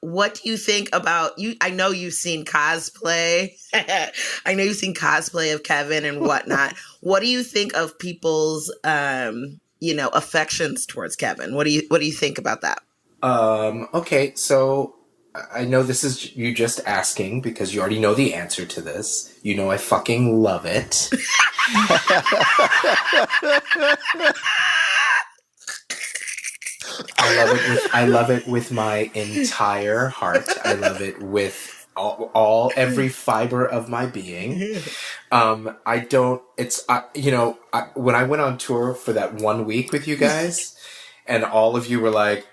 What do you think about you? I know you've seen cosplay. I know you've seen cosplay of Kevin and whatnot. What do you think of people's, affections towards Kevin? What do you think about that? Okay, so I know this is you just asking because you already know the answer to this. You know I fucking love it. I love it with my entire heart. I love it with every fiber of my being. When I went on tour for that 1 week with you guys and all of you were like,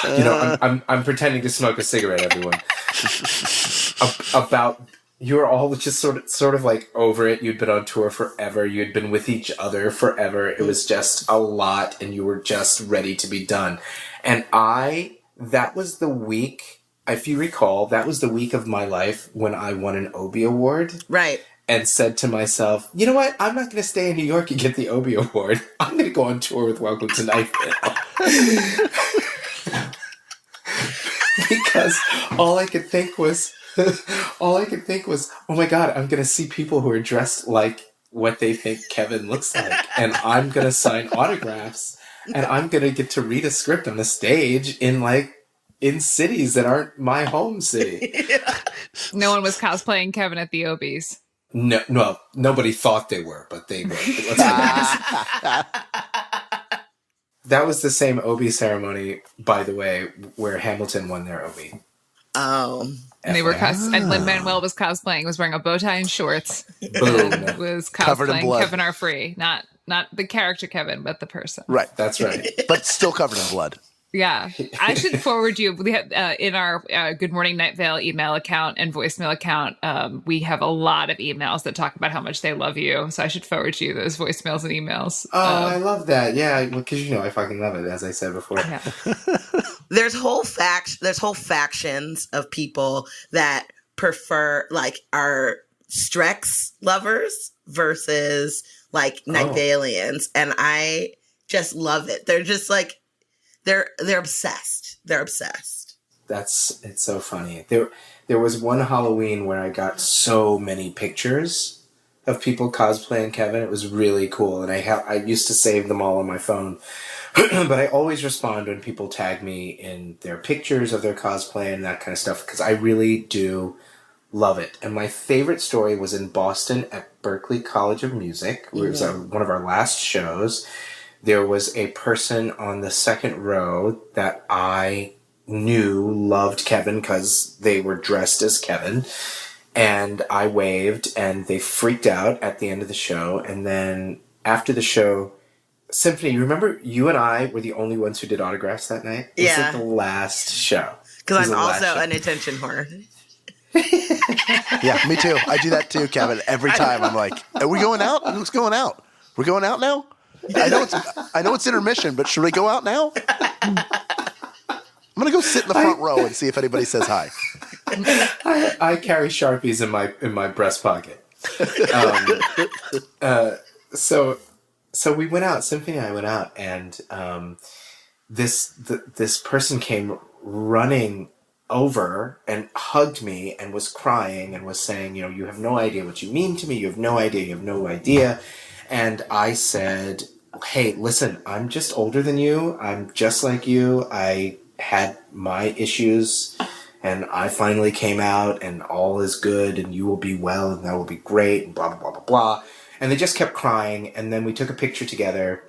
I'm pretending to smoke a cigarette, everyone. About you were all just sort of like over it. You'd been on tour forever. You'd been with each other forever. It was just a lot, and you were just ready to be done. And that was the week, if you recall, that was the week of my life when I won an Obie Award. Right. And said to myself, you know what? I'm not going to stay in New York and get the Obie Award. I'm going to go on tour with Welcome to Night Vale. Because all I could think was, oh my God, I'm going to see people who are dressed like what they think Kevin looks like. And I'm going to sign autographs. And I'm going to get to read a script on the stage in cities that aren't my home city. Yeah. No one was cosplaying Kevin at the Obies. No, nobody thought they were, but they were. Let's be honest. That was the same Obie ceremony, by the way, where Hamilton won their Obie. Oh. And they were and Lin-Manuel was cosplaying, was wearing a bow tie and shorts. Boom. And was Covered in cosplaying blood. Kevin Are Free. Not the character Kevin, but the person. Right. That's right. But still covered in blood. Yeah. I should forward you. We have, in our Good Morning Night Vale email account and voicemail account, we have a lot of emails that talk about how much they love you. So I should forward you those voicemails and emails. Oh, I love that. Yeah, because I fucking love it, as I said before. Yeah. There's whole factions of people that prefer are Strex lovers versus Night Valians, and I just love it. They're just they're obsessed. They're obsessed. It's so funny. There was one Halloween where I got so many pictures of people cosplaying Kevin. It was really cool, and I used to save them all on my phone. But I always respond when people tag me in their pictures of their cosplay and that kind of stuff, because I really do love it. And my favorite story was in Boston at Berklee College of Music. It was one of our last shows. There was a person on the second row that I knew loved Kevin because they were dressed as Kevin. And I waved, and they freaked out at the end of the show. And then after the show, Symphony, you remember you and I were the only ones who did autographs that night? Yeah. It was like the last show. Because I'm also an attention whore. Yeah, me too. I do that too, Kevin. Every time I'm like, are we going out? Who's going out? We're going out now? I know it's intermission, but should we go out now? I'm gonna go sit in the front row and see if anybody says hi. I carry Sharpies in my breast pocket. So we went out. Symphony and I went out, and this person came running over and hugged me and was crying and was saying, you have no idea what you mean to me. You have no idea. You have no idea. And I said, hey, listen, I'm just older than you. I'm just like you. I had my issues, and I finally came out, and all is good, and you will be well, and that will be great, and blah, blah, blah, blah, blah. And they just kept crying, and then we took a picture together.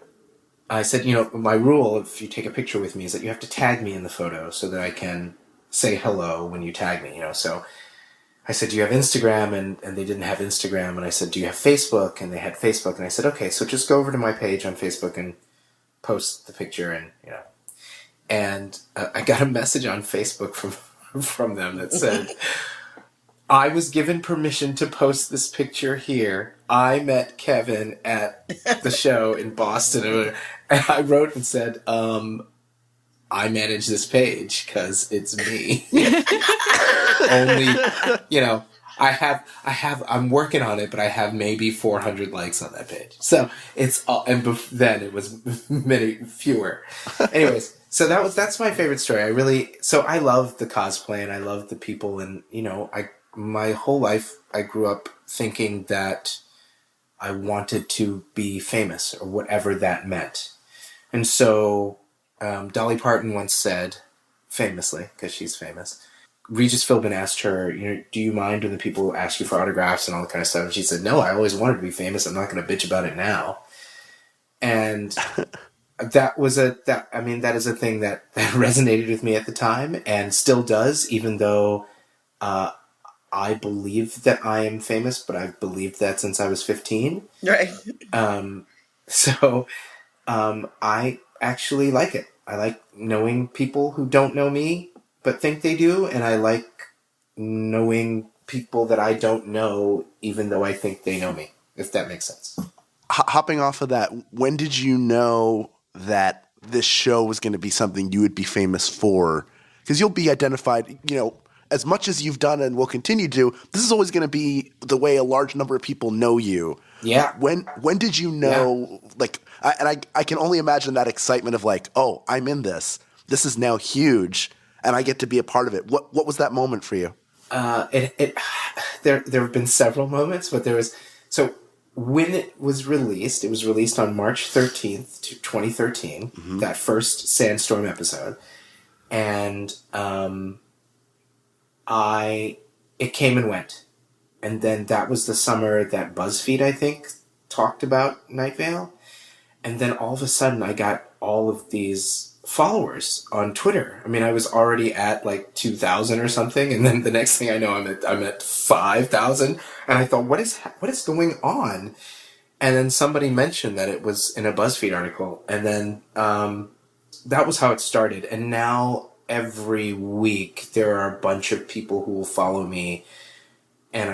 I said, my rule, if you take a picture with me, is that you have to tag me in the photo so that I can say hello when you tag me, So I said, do you have Instagram? And they didn't have Instagram. And I said, do you have Facebook? And they had Facebook. And I said, okay, so just go over to my page on Facebook and post the picture. And, and I got a message on Facebook from them that said, I was given permission to post this picture here. I met Kevin at the show in Boston. And I wrote and said, I manage this page because it's me. Only, I'm working on it, but I have maybe 400 likes on that page. So it's all, and then it was many fewer. Anyways, so that's my favorite story. I love the cosplay, and I love the people, and, my whole life I grew up thinking that I wanted to be famous, or whatever that meant. And so, Dolly Parton once said, famously, because she's famous, Regis Philbin asked her, do you mind when the people ask you for autographs and all that kind of stuff? And she said, no, I always wanted to be famous. I'm not going to bitch about it now. And that is a thing that resonated with me at the time, and still does, even though I believe that I am famous, but I've believed that since I was 15. Right. I actually like it. I like knowing people who don't know me but think they do, and I like knowing people that I don't know, even though I think they know me, if that makes sense. Hopping off of that, when did you know that this show was going to be something you would be famous for? Because you'll be identified, as much as you've done and will continue to do, this is always going to be the way a large number of people know you. Yeah. When did you know, I can only imagine that excitement of like, oh, I'm in this. This is now huge, and I get to be a part of it. What was that moment for you? There have been several moments, but when it was released on March 13th, 2013, that first Sandstorm episode, and it came and went. And then that was the summer that BuzzFeed, I think, talked about Night Vale. And then all of a sudden I got all of these followers on Twitter. I mean, I was already at like 2,000 or something. And then the next thing I know, I'm at 5,000. And I thought, what is going on? And then somebody mentioned that it was in a BuzzFeed article. And then that was how it started. And now every week there are a bunch of people who will follow me. And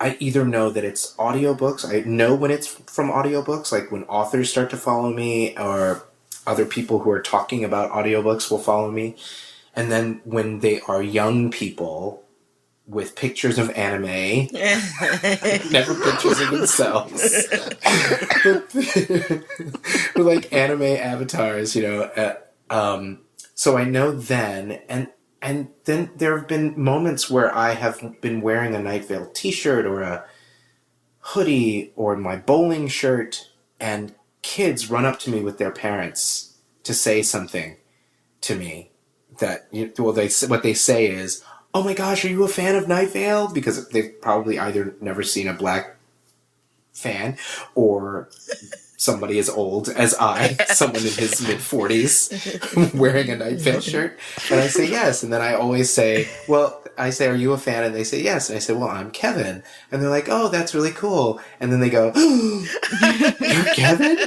I either know that it's audiobooks. I know when it's from audiobooks, like when authors start to follow me, or other people who are talking about audiobooks will follow me. And then when they are young people with pictures of anime, never pictures of themselves, with like anime avatars, so I know then, and then there have been moments where I have been wearing a Night Vale t-shirt or a hoodie or my bowling shirt, and kids run up to me with their parents to say something to me that, what they say is, "Oh my gosh, are you a fan of Night Vale?" Because they've probably either never seen a black fan or somebody as old as someone in his mid-40s wearing a Night Vale shirt. And I say yes. And then I always say, are you a fan? And they say yes. And I say, well, I'm Kevin. And they're like, oh, that's really cool. And then they go, oh, you're Kevin?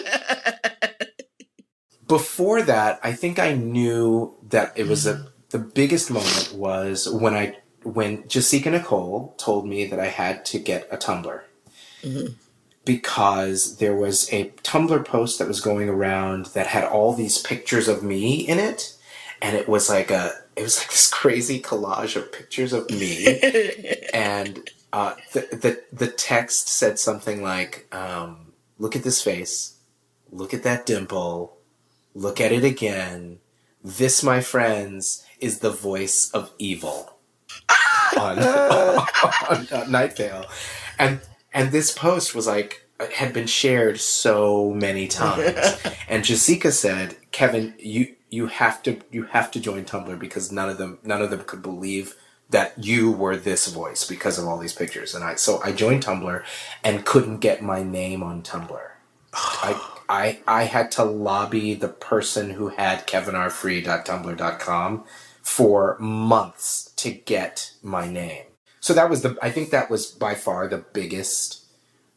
Before that, I think I knew that it was the biggest moment was when Jessica Nicole told me that I had to get a Tumblr. Mm-hmm. Because there was a Tumblr post that was going around that had all these pictures of me in it, and it was like this crazy collage of pictures of me, and the text said something like, "Look at this face, look at that dimple, look at it again. This, my friends, is the voice of evil on Night Vale," and this post was had been shared so many times. And Jessica said, "Kevin, you have to join Tumblr because none of them could believe that you were this voice because of all these pictures." And so I joined Tumblr and couldn't get my name on Tumblr. I had to lobby the person who had kevinrfree.tumblr.com for months to get my name. So I think that was by far the biggest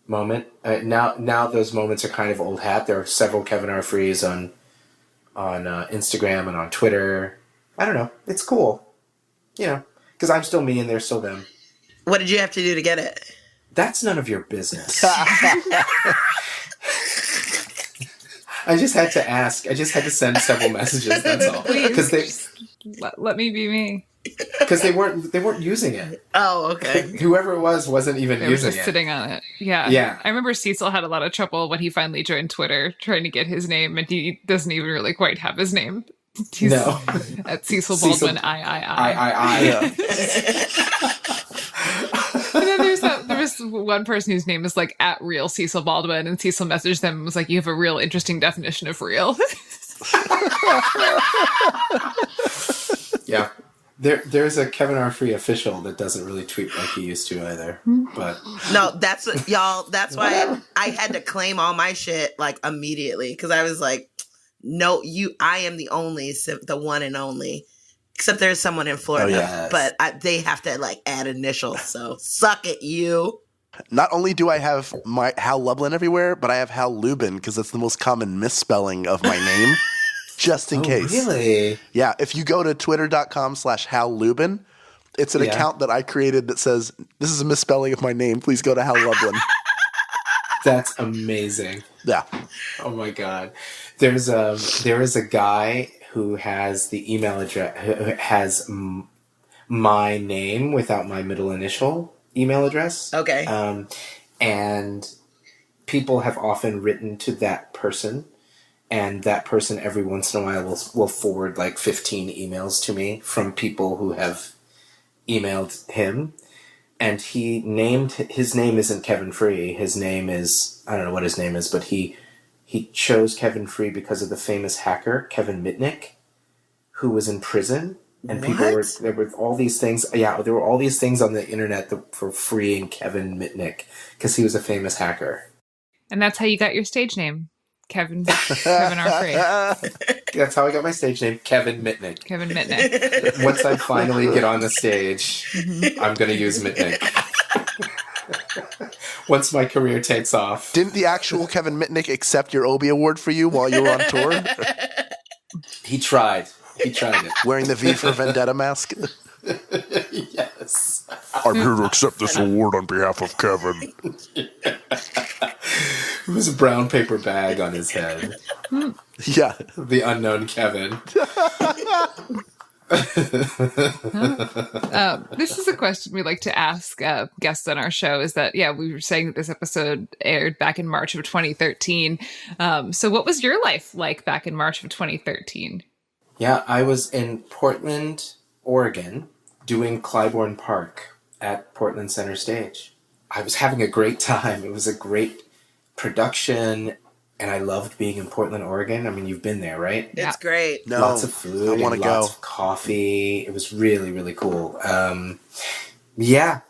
moment. Now those moments are kind of old hat. There are several Kevin R. Frees on Instagram and on Twitter. I don't know. It's cool. Because I'm still me and they're still them. What did you have to do to get it? That's none of your business. I just had to ask. I just had to send several messages. That's all. Please, let me be me. Because they weren't using it. Oh, okay. Whoever it wasn't even using it. They were just sitting on it. Yeah. I remember Cecil had a lot of trouble when he finally joined Twitter trying to get his name, and he doesn't even really quite have his name. He's at Cecil Baldwin. I. Yeah. And then there was one person whose name is like at real Cecil Baldwin, and Cecil messaged them and was like, "You have a real interesting definition of real." Yeah. There's a Kevin R. Free official that doesn't really tweet like he used to either. But no, that's why I had to claim all my shit like immediately, because I was like, no, I am the one and only. Except there's someone in Florida, but they have to like add initials. So suck it, you. Not only do I have my Hal Lublin everywhere, but I have Hal Lubin because it's the most common misspelling of my name. Just in case. Really? Yeah. If you go to twitter.com/Hal Lubin, It's an account that I created that says, "This is a misspelling of my name. Please go to Hal Lublin." That's amazing. Yeah. Oh my God. There is a guy who has the email address, who has my name without my middle initial email address. Okay. And people have often written to that person, and that person every once in a while will forward like 15 emails to me from people who have emailed him. And his name isn't Kevin Free. His name is, I don't know what his name is, but he chose Kevin Free because of the famous hacker, Kevin Mitnick, who was in prison. And there were all these things. Yeah, there were all these things on the internet for freeing Kevin Mitnick because he was a famous hacker. And that's how you got your stage name, Kevin R. Free. That's how I got my stage name, Kevin Mitnick. Kevin Mitnick. Once I finally get on the stage, I'm going to use Mitnick. Once my career takes off. Didn't the actual Kevin Mitnick accept your Obie Award for you while you were on tour? He tried. He tried it. Wearing the V for Vendetta mask? Yes. I'm here to accept this award on behalf of Kevin. It was a brown paper bag on his head. Yeah. The unknown Kevin. This is a question we like to ask guests on our show, is that, we were saying that this episode aired back in March of 2013. So what was your life like back in March of 2013? Yeah, I was in Portland, Oregon, doing Clybourne Park at Portland Center Stage. I was having a great time. It was a great production, and I loved being in Portland, Oregon. I mean, you've been there, right? It's great. No, lots of food. I want to go. Lots of coffee. It was really, really cool. Yeah,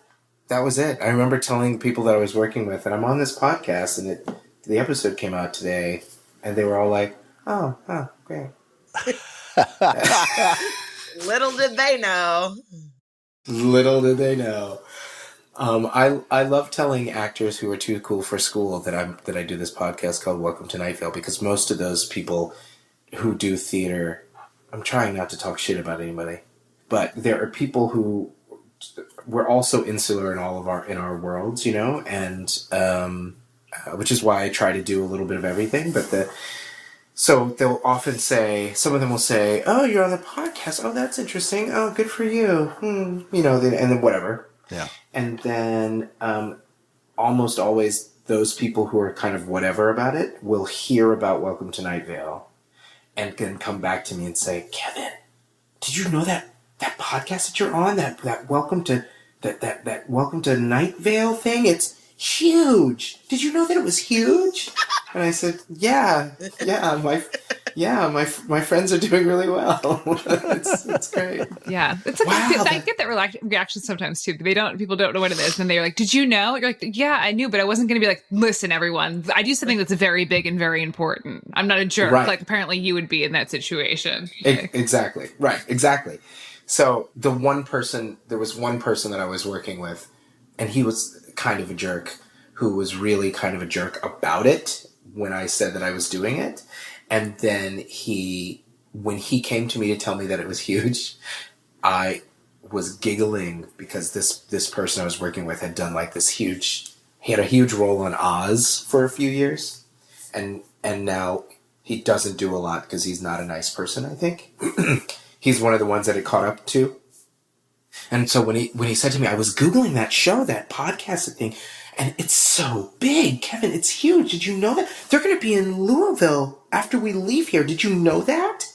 that was it. I remember telling people that I was working with, and I'm on this podcast, and the episode came out today, and they were all like, oh, great. Little did they know. Little did they know. I love telling actors who are too cool for school that I do this podcast called Welcome to Night Vale, because most of those people who do theater, I'm trying not to talk shit about anybody, but there are people who we're also insular in our worlds, you know, and which is why I try to do a little bit of everything. So they'll often say, some of them will say, "Oh, you're on the podcast. Oh, that's interesting. Oh, good for you." You know, and then whatever. Yeah. And then almost always those people who are kind of whatever about it will hear about Welcome to Night Vale and can come back to me and say, "Kevin, did you know that podcast that you're on, that Welcome to that Welcome to Night Vale thing? It's huge. Did you know that it was huge?" And I said, "Yeah, my friends are doing really well. It's great." Yeah, it's I get that reaction sometimes too. People don't know what it is, and they're like, "Did you know?" You're like, "Yeah, I knew, but I wasn't going to be like, listen, everyone, I do something that's very big and very important. I'm not a jerk, right. Like apparently you would be in that situation." Exactly, right, exactly. So there was one person that I was working with, and he was kind of a jerk, who was really kind of a jerk about it when I said that I was doing it. And then when he came to me to tell me that it was huge, I was giggling because this person I was working with had done like he had a huge role on Oz for a few years. And now he doesn't do a lot because he's not a nice person, I think. He's one of the ones that it caught up to. And so when he said to me, I was Googling that show, that podcast thing, and it's so big, Kevin, it's huge. Did you know that? They're going to be in Louisville after we leave here. Did you know that?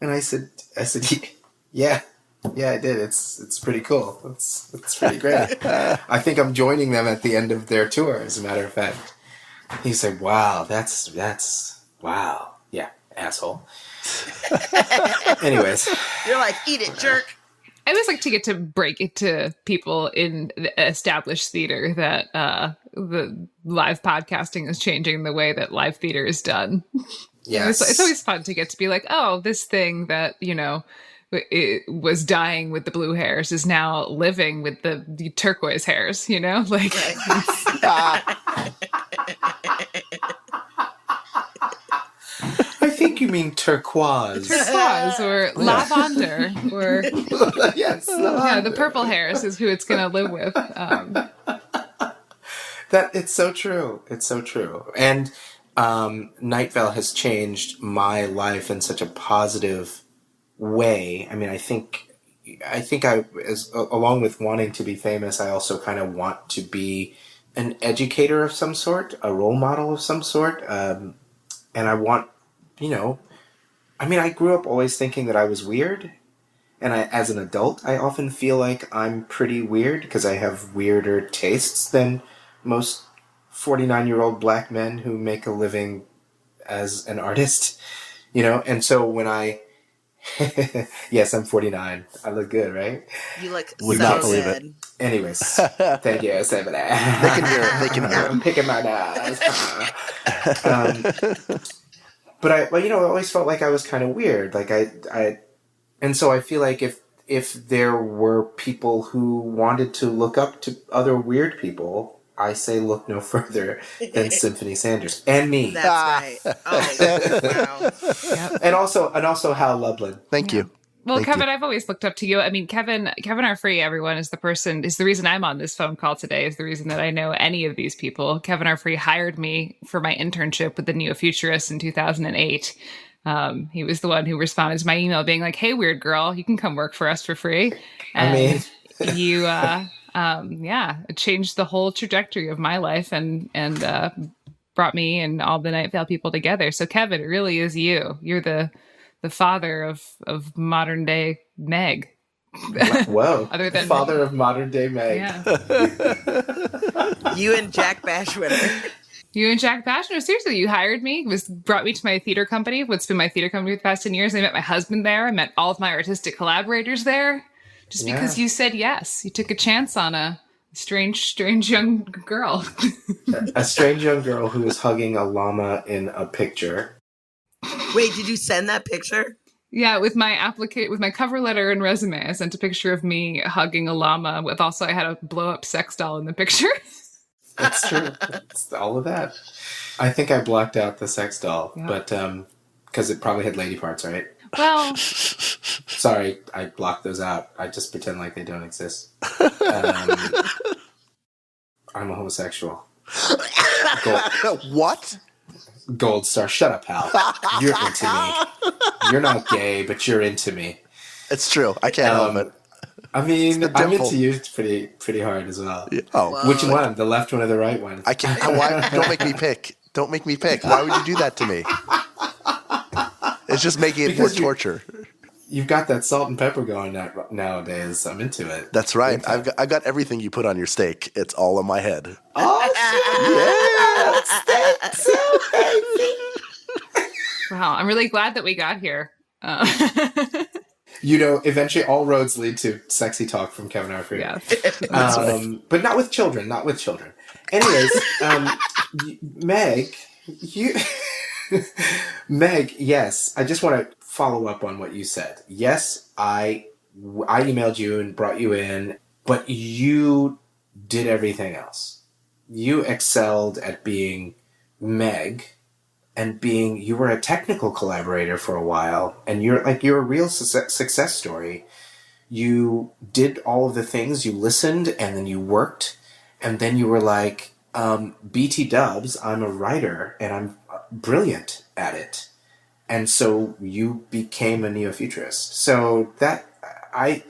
And I said, yeah, I did. It's pretty cool. It's pretty great. I think I'm joining them at the end of their tour, as a matter of fact. He said, wow, that's wow. Yeah, asshole. Anyways. You're like, eat it, jerk. I always like to get to break it to people in the established theater that the live podcasting is changing the way that live theater is done. Yes. It's always fun to get to be like, oh, this thing that, you know, it was dying with the blue hairs is now living with the turquoise hairs, you know? Like, I think you mean turquoise. Turquoise or lavender or Yes, yeah, the purple hairs is who it's going to live with. That it's so true. It's so true. And Night Vale has changed my life in such a positive way. I mean, I think along with wanting to be famous, I also kind of want to be an educator of some sort, a role model of some sort. And I want, I grew up always thinking that I was weird. And as an adult, I often feel like I'm pretty weird because I have weirder tastes than most 49-year-old black men who make a living as an artist, And so when yes, I'm 49. I look good, right? You look Would so not believe good. it. Anyways, thank you. They can hear it. They can hear it. I'm picking my nose. But I always felt like I was kind of weird. Like and so I feel like if there were people who wanted to look up to other weird people, I say look no further than Symphony Sanders and me. That's right. Oh, wow. Yep. And also Hal Lublin. Thank you. Well, Thank Kevin, you. I've always looked up to you. I mean, Kevin R. Free, everyone, is the reason I'm on this phone call today, is the reason that I know any of these people. Kevin R. Free hired me for my internship with the Neo-Futurists in 2008. He was the one who responded to my email being like, hey, weird girl, you can come work for us for free. And you, it changed the whole trajectory of my life and brought me and all the Night Vale people together. So Kevin, it really is you. You're the father of modern day Meg. Whoa. Other than father of modern day Meg. Yeah. You and Jack Bashwiner. You and Jack Bashwiner, seriously, you hired me, brought me to my theater company, what's been my theater company for the past 10 years. I met my husband there. I met all of my artistic collaborators there. Just because you said yes. You took a chance on a strange young girl. A strange young girl who was hugging a llama in a picture. Wait, did you send that picture? Yeah, with my cover letter and resume, I sent a picture of me hugging a llama. With also, I had a blow up sex doll in the picture. That's true. It's all of that. I think I blocked out the sex doll, but because it probably had lady parts, right? Well, sorry, I blocked those out. I just pretend like they don't exist. I'm a homosexual. What? Gold star. Shut up, Hal. You're into me. You're not gay, but you're into me. It's true. I can't help it. I mean, the I'm dimple. into you pretty hard as well. Yeah. Oh, Whoa. Which one? The left one or the right one? I can't. Why? Don't make me pick. Don't make me pick. Why would you do that to me? It's just making it more torture. You've got that salt and pepper going nowadays. I'm into it. That's right. I've got everything you put on your steak. It's all in my head. Oh, yes! wow, I'm really glad that we got here. Eventually all roads lead to sexy talk from Kevin R. Free. Yeah. But not with children. Anyways, Meg, Meg, yes, I just want to follow up on what you said. Yes, I emailed you and brought you in, but you did everything else. You excelled at being Meg and you were a technical collaborator for a while, and you're a real success story. You did all of the things, you listened, and then you worked, and then you were like, BT dubs, I'm a writer, and I'm brilliant at it. And so you became a neo-futurist. So that, I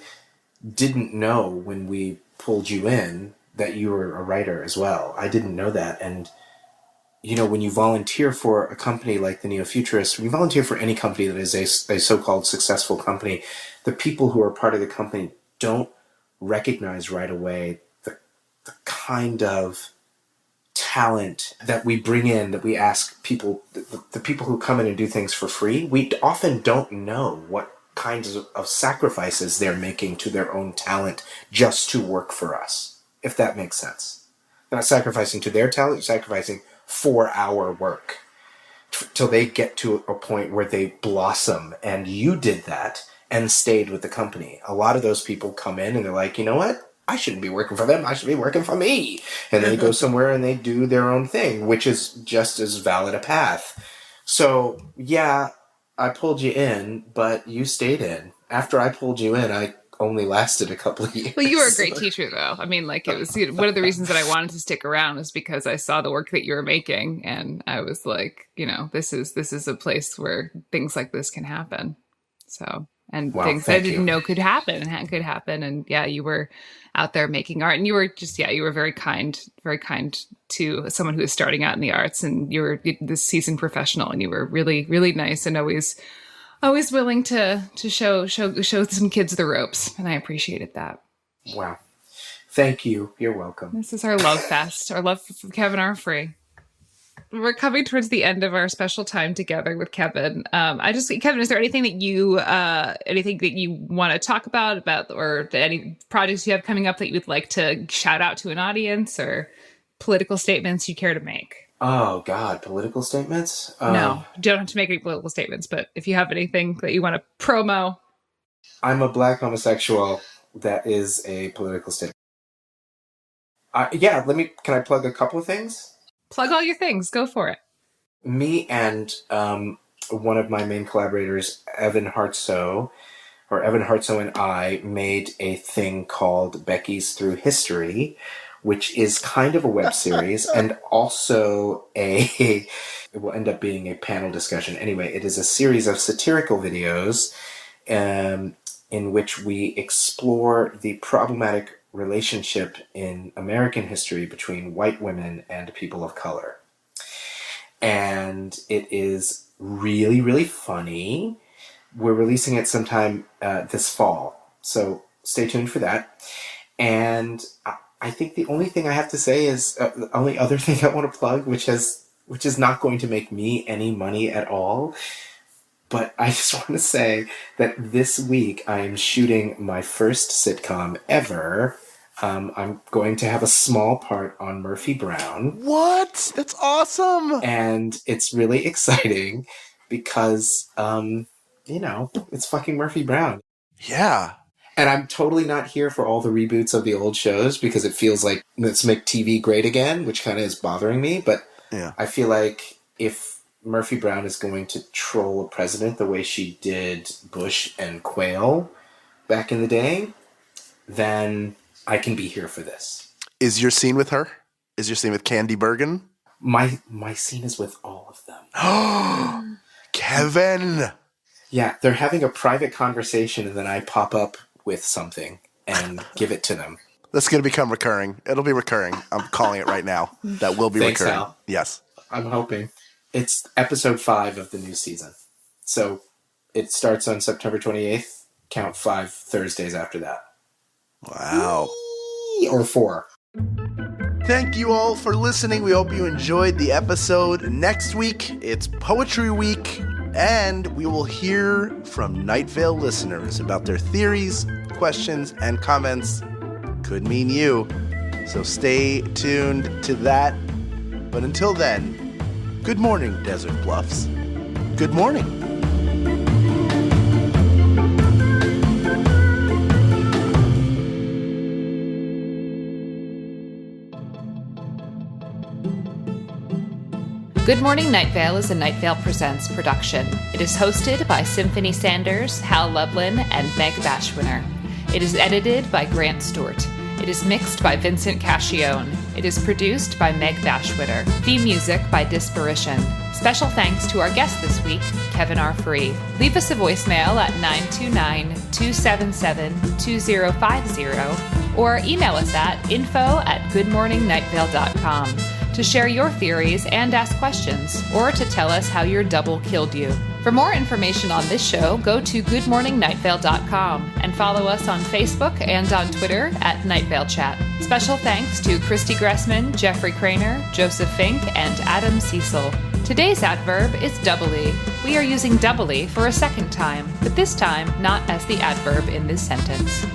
didn't know when we pulled you in that you were a writer as well. I didn't know that, and when you volunteer for a company like the Neo-Futurists, when you volunteer for any company that is a so-called successful company, the people who are part of the company don't recognize right away the kind of talent that we bring in, that we ask people, the people who come in and do things for free. We often don't know what kinds of sacrifices they're making to their own talent just to work for us, if that makes sense. They're not sacrificing to their talent, they're sacrificing for our work till they get to a point where they blossom. And you did that and stayed with the company. A lot of those people come in and they're like, you know what? I shouldn't be working for them. I should be working for me. And they go somewhere and they do their own thing, which is just as valid a path. So, yeah, I pulled you in, but you stayed in. After I pulled you in, I only lasted a couple of years. Well, you were a great teacher, though. I mean, like, it was one of the reasons that I wanted to stick around was because I saw the work that you were making, and I was like, this is a place where things like this can happen. So, and Wow, things I didn't know could happen, and yeah, you were out there making art, and you were very kind to someone who is starting out in the arts, and you were this seasoned professional, and you were really, really nice, and always willing to show some kids the ropes, and I appreciated that. Wow. Thank you. You're welcome. This is our love fest. Our love for Kevin R. Free. We're coming towards the end of our special time together with Kevin. Kevin, is there anything that you want to talk about, or any projects you have coming up that you would like to shout out to an audience, or political statements you care to make? Oh, God, political statements? No, you don't have to make any political statements, but if you have anything that you want to promo. I'm a Black homosexual. That is a political statement. Can I plug a couple of things? Plug all your things. Go for it. Me and one of my main collaborators, Evan Hartsoe and I made a thing called Becky's Through History, which is kind of a web series and also it will end up being a panel discussion. Anyway, it is a series of satirical videos in which we explore the problematic relationship in American history between white women and people of color. And it is really, really funny. We're releasing it sometime this fall, so stay tuned for that. And I think the only thing I have to say is the only other thing I want to plug, which is not going to make me any money at all. But I just want to say that this week I am shooting my first sitcom ever. I'm going to have a small part on Murphy Brown. What? That's awesome! And it's really exciting because, it's fucking Murphy Brown. Yeah. And I'm totally not here for all the reboots of the old shows because it feels like let's make TV great again, which kind of is bothering me. But yeah. I feel like if Murphy Brown is going to troll a president the way she did Bush and Quayle back in the day, then I can be here for this. Is your scene with her? Is your scene with Candy Bergen? My scene is with all of them. Kevin! Yeah, they're having a private conversation and then I pop up with something and give it to them. That's going to become recurring. It'll be recurring. I'm calling it right now. That will be Thanks, recurring. Hal. Yes. I'm hoping. It's episode 5 of the new season. So it starts on September 28th. Count 5 Thursdays after that. Wow. Or 4. Thank you all for listening. We hope you enjoyed the episode. Next week, it's Poetry Week, and we will hear from Night Vale listeners about their theories, questions, and comments. Could mean you. So stay tuned to that. But until then, good morning, Desert Bluffs. Good morning. Good Morning Night Vale is a Night Vale Presents production. It is hosted by Symphony Sanders, Hal Lublin, and Meg Bashwiner. It is edited by Grant Stewart. It is mixed by Vincent Cacchione. It is produced by Meg Bashwiner. Theme music by Disparition. Special thanks to our guest this week, Kevin R. Free. Leave us a voicemail at 929-277-2050 or email us at info@goodmorningnightVale.com to share your theories and ask questions, or to tell us how your double killed you. For more information on this show, go to goodmorningnightVale.com and follow us on Facebook and on Twitter at Night Vale Chat. Special thanks to Christy Gressman, Jeffrey Craner, Joseph Fink, and Adam Cecil. Today's adverb is doubly. We are using doubly for a second time, but this time not as the adverb in this sentence.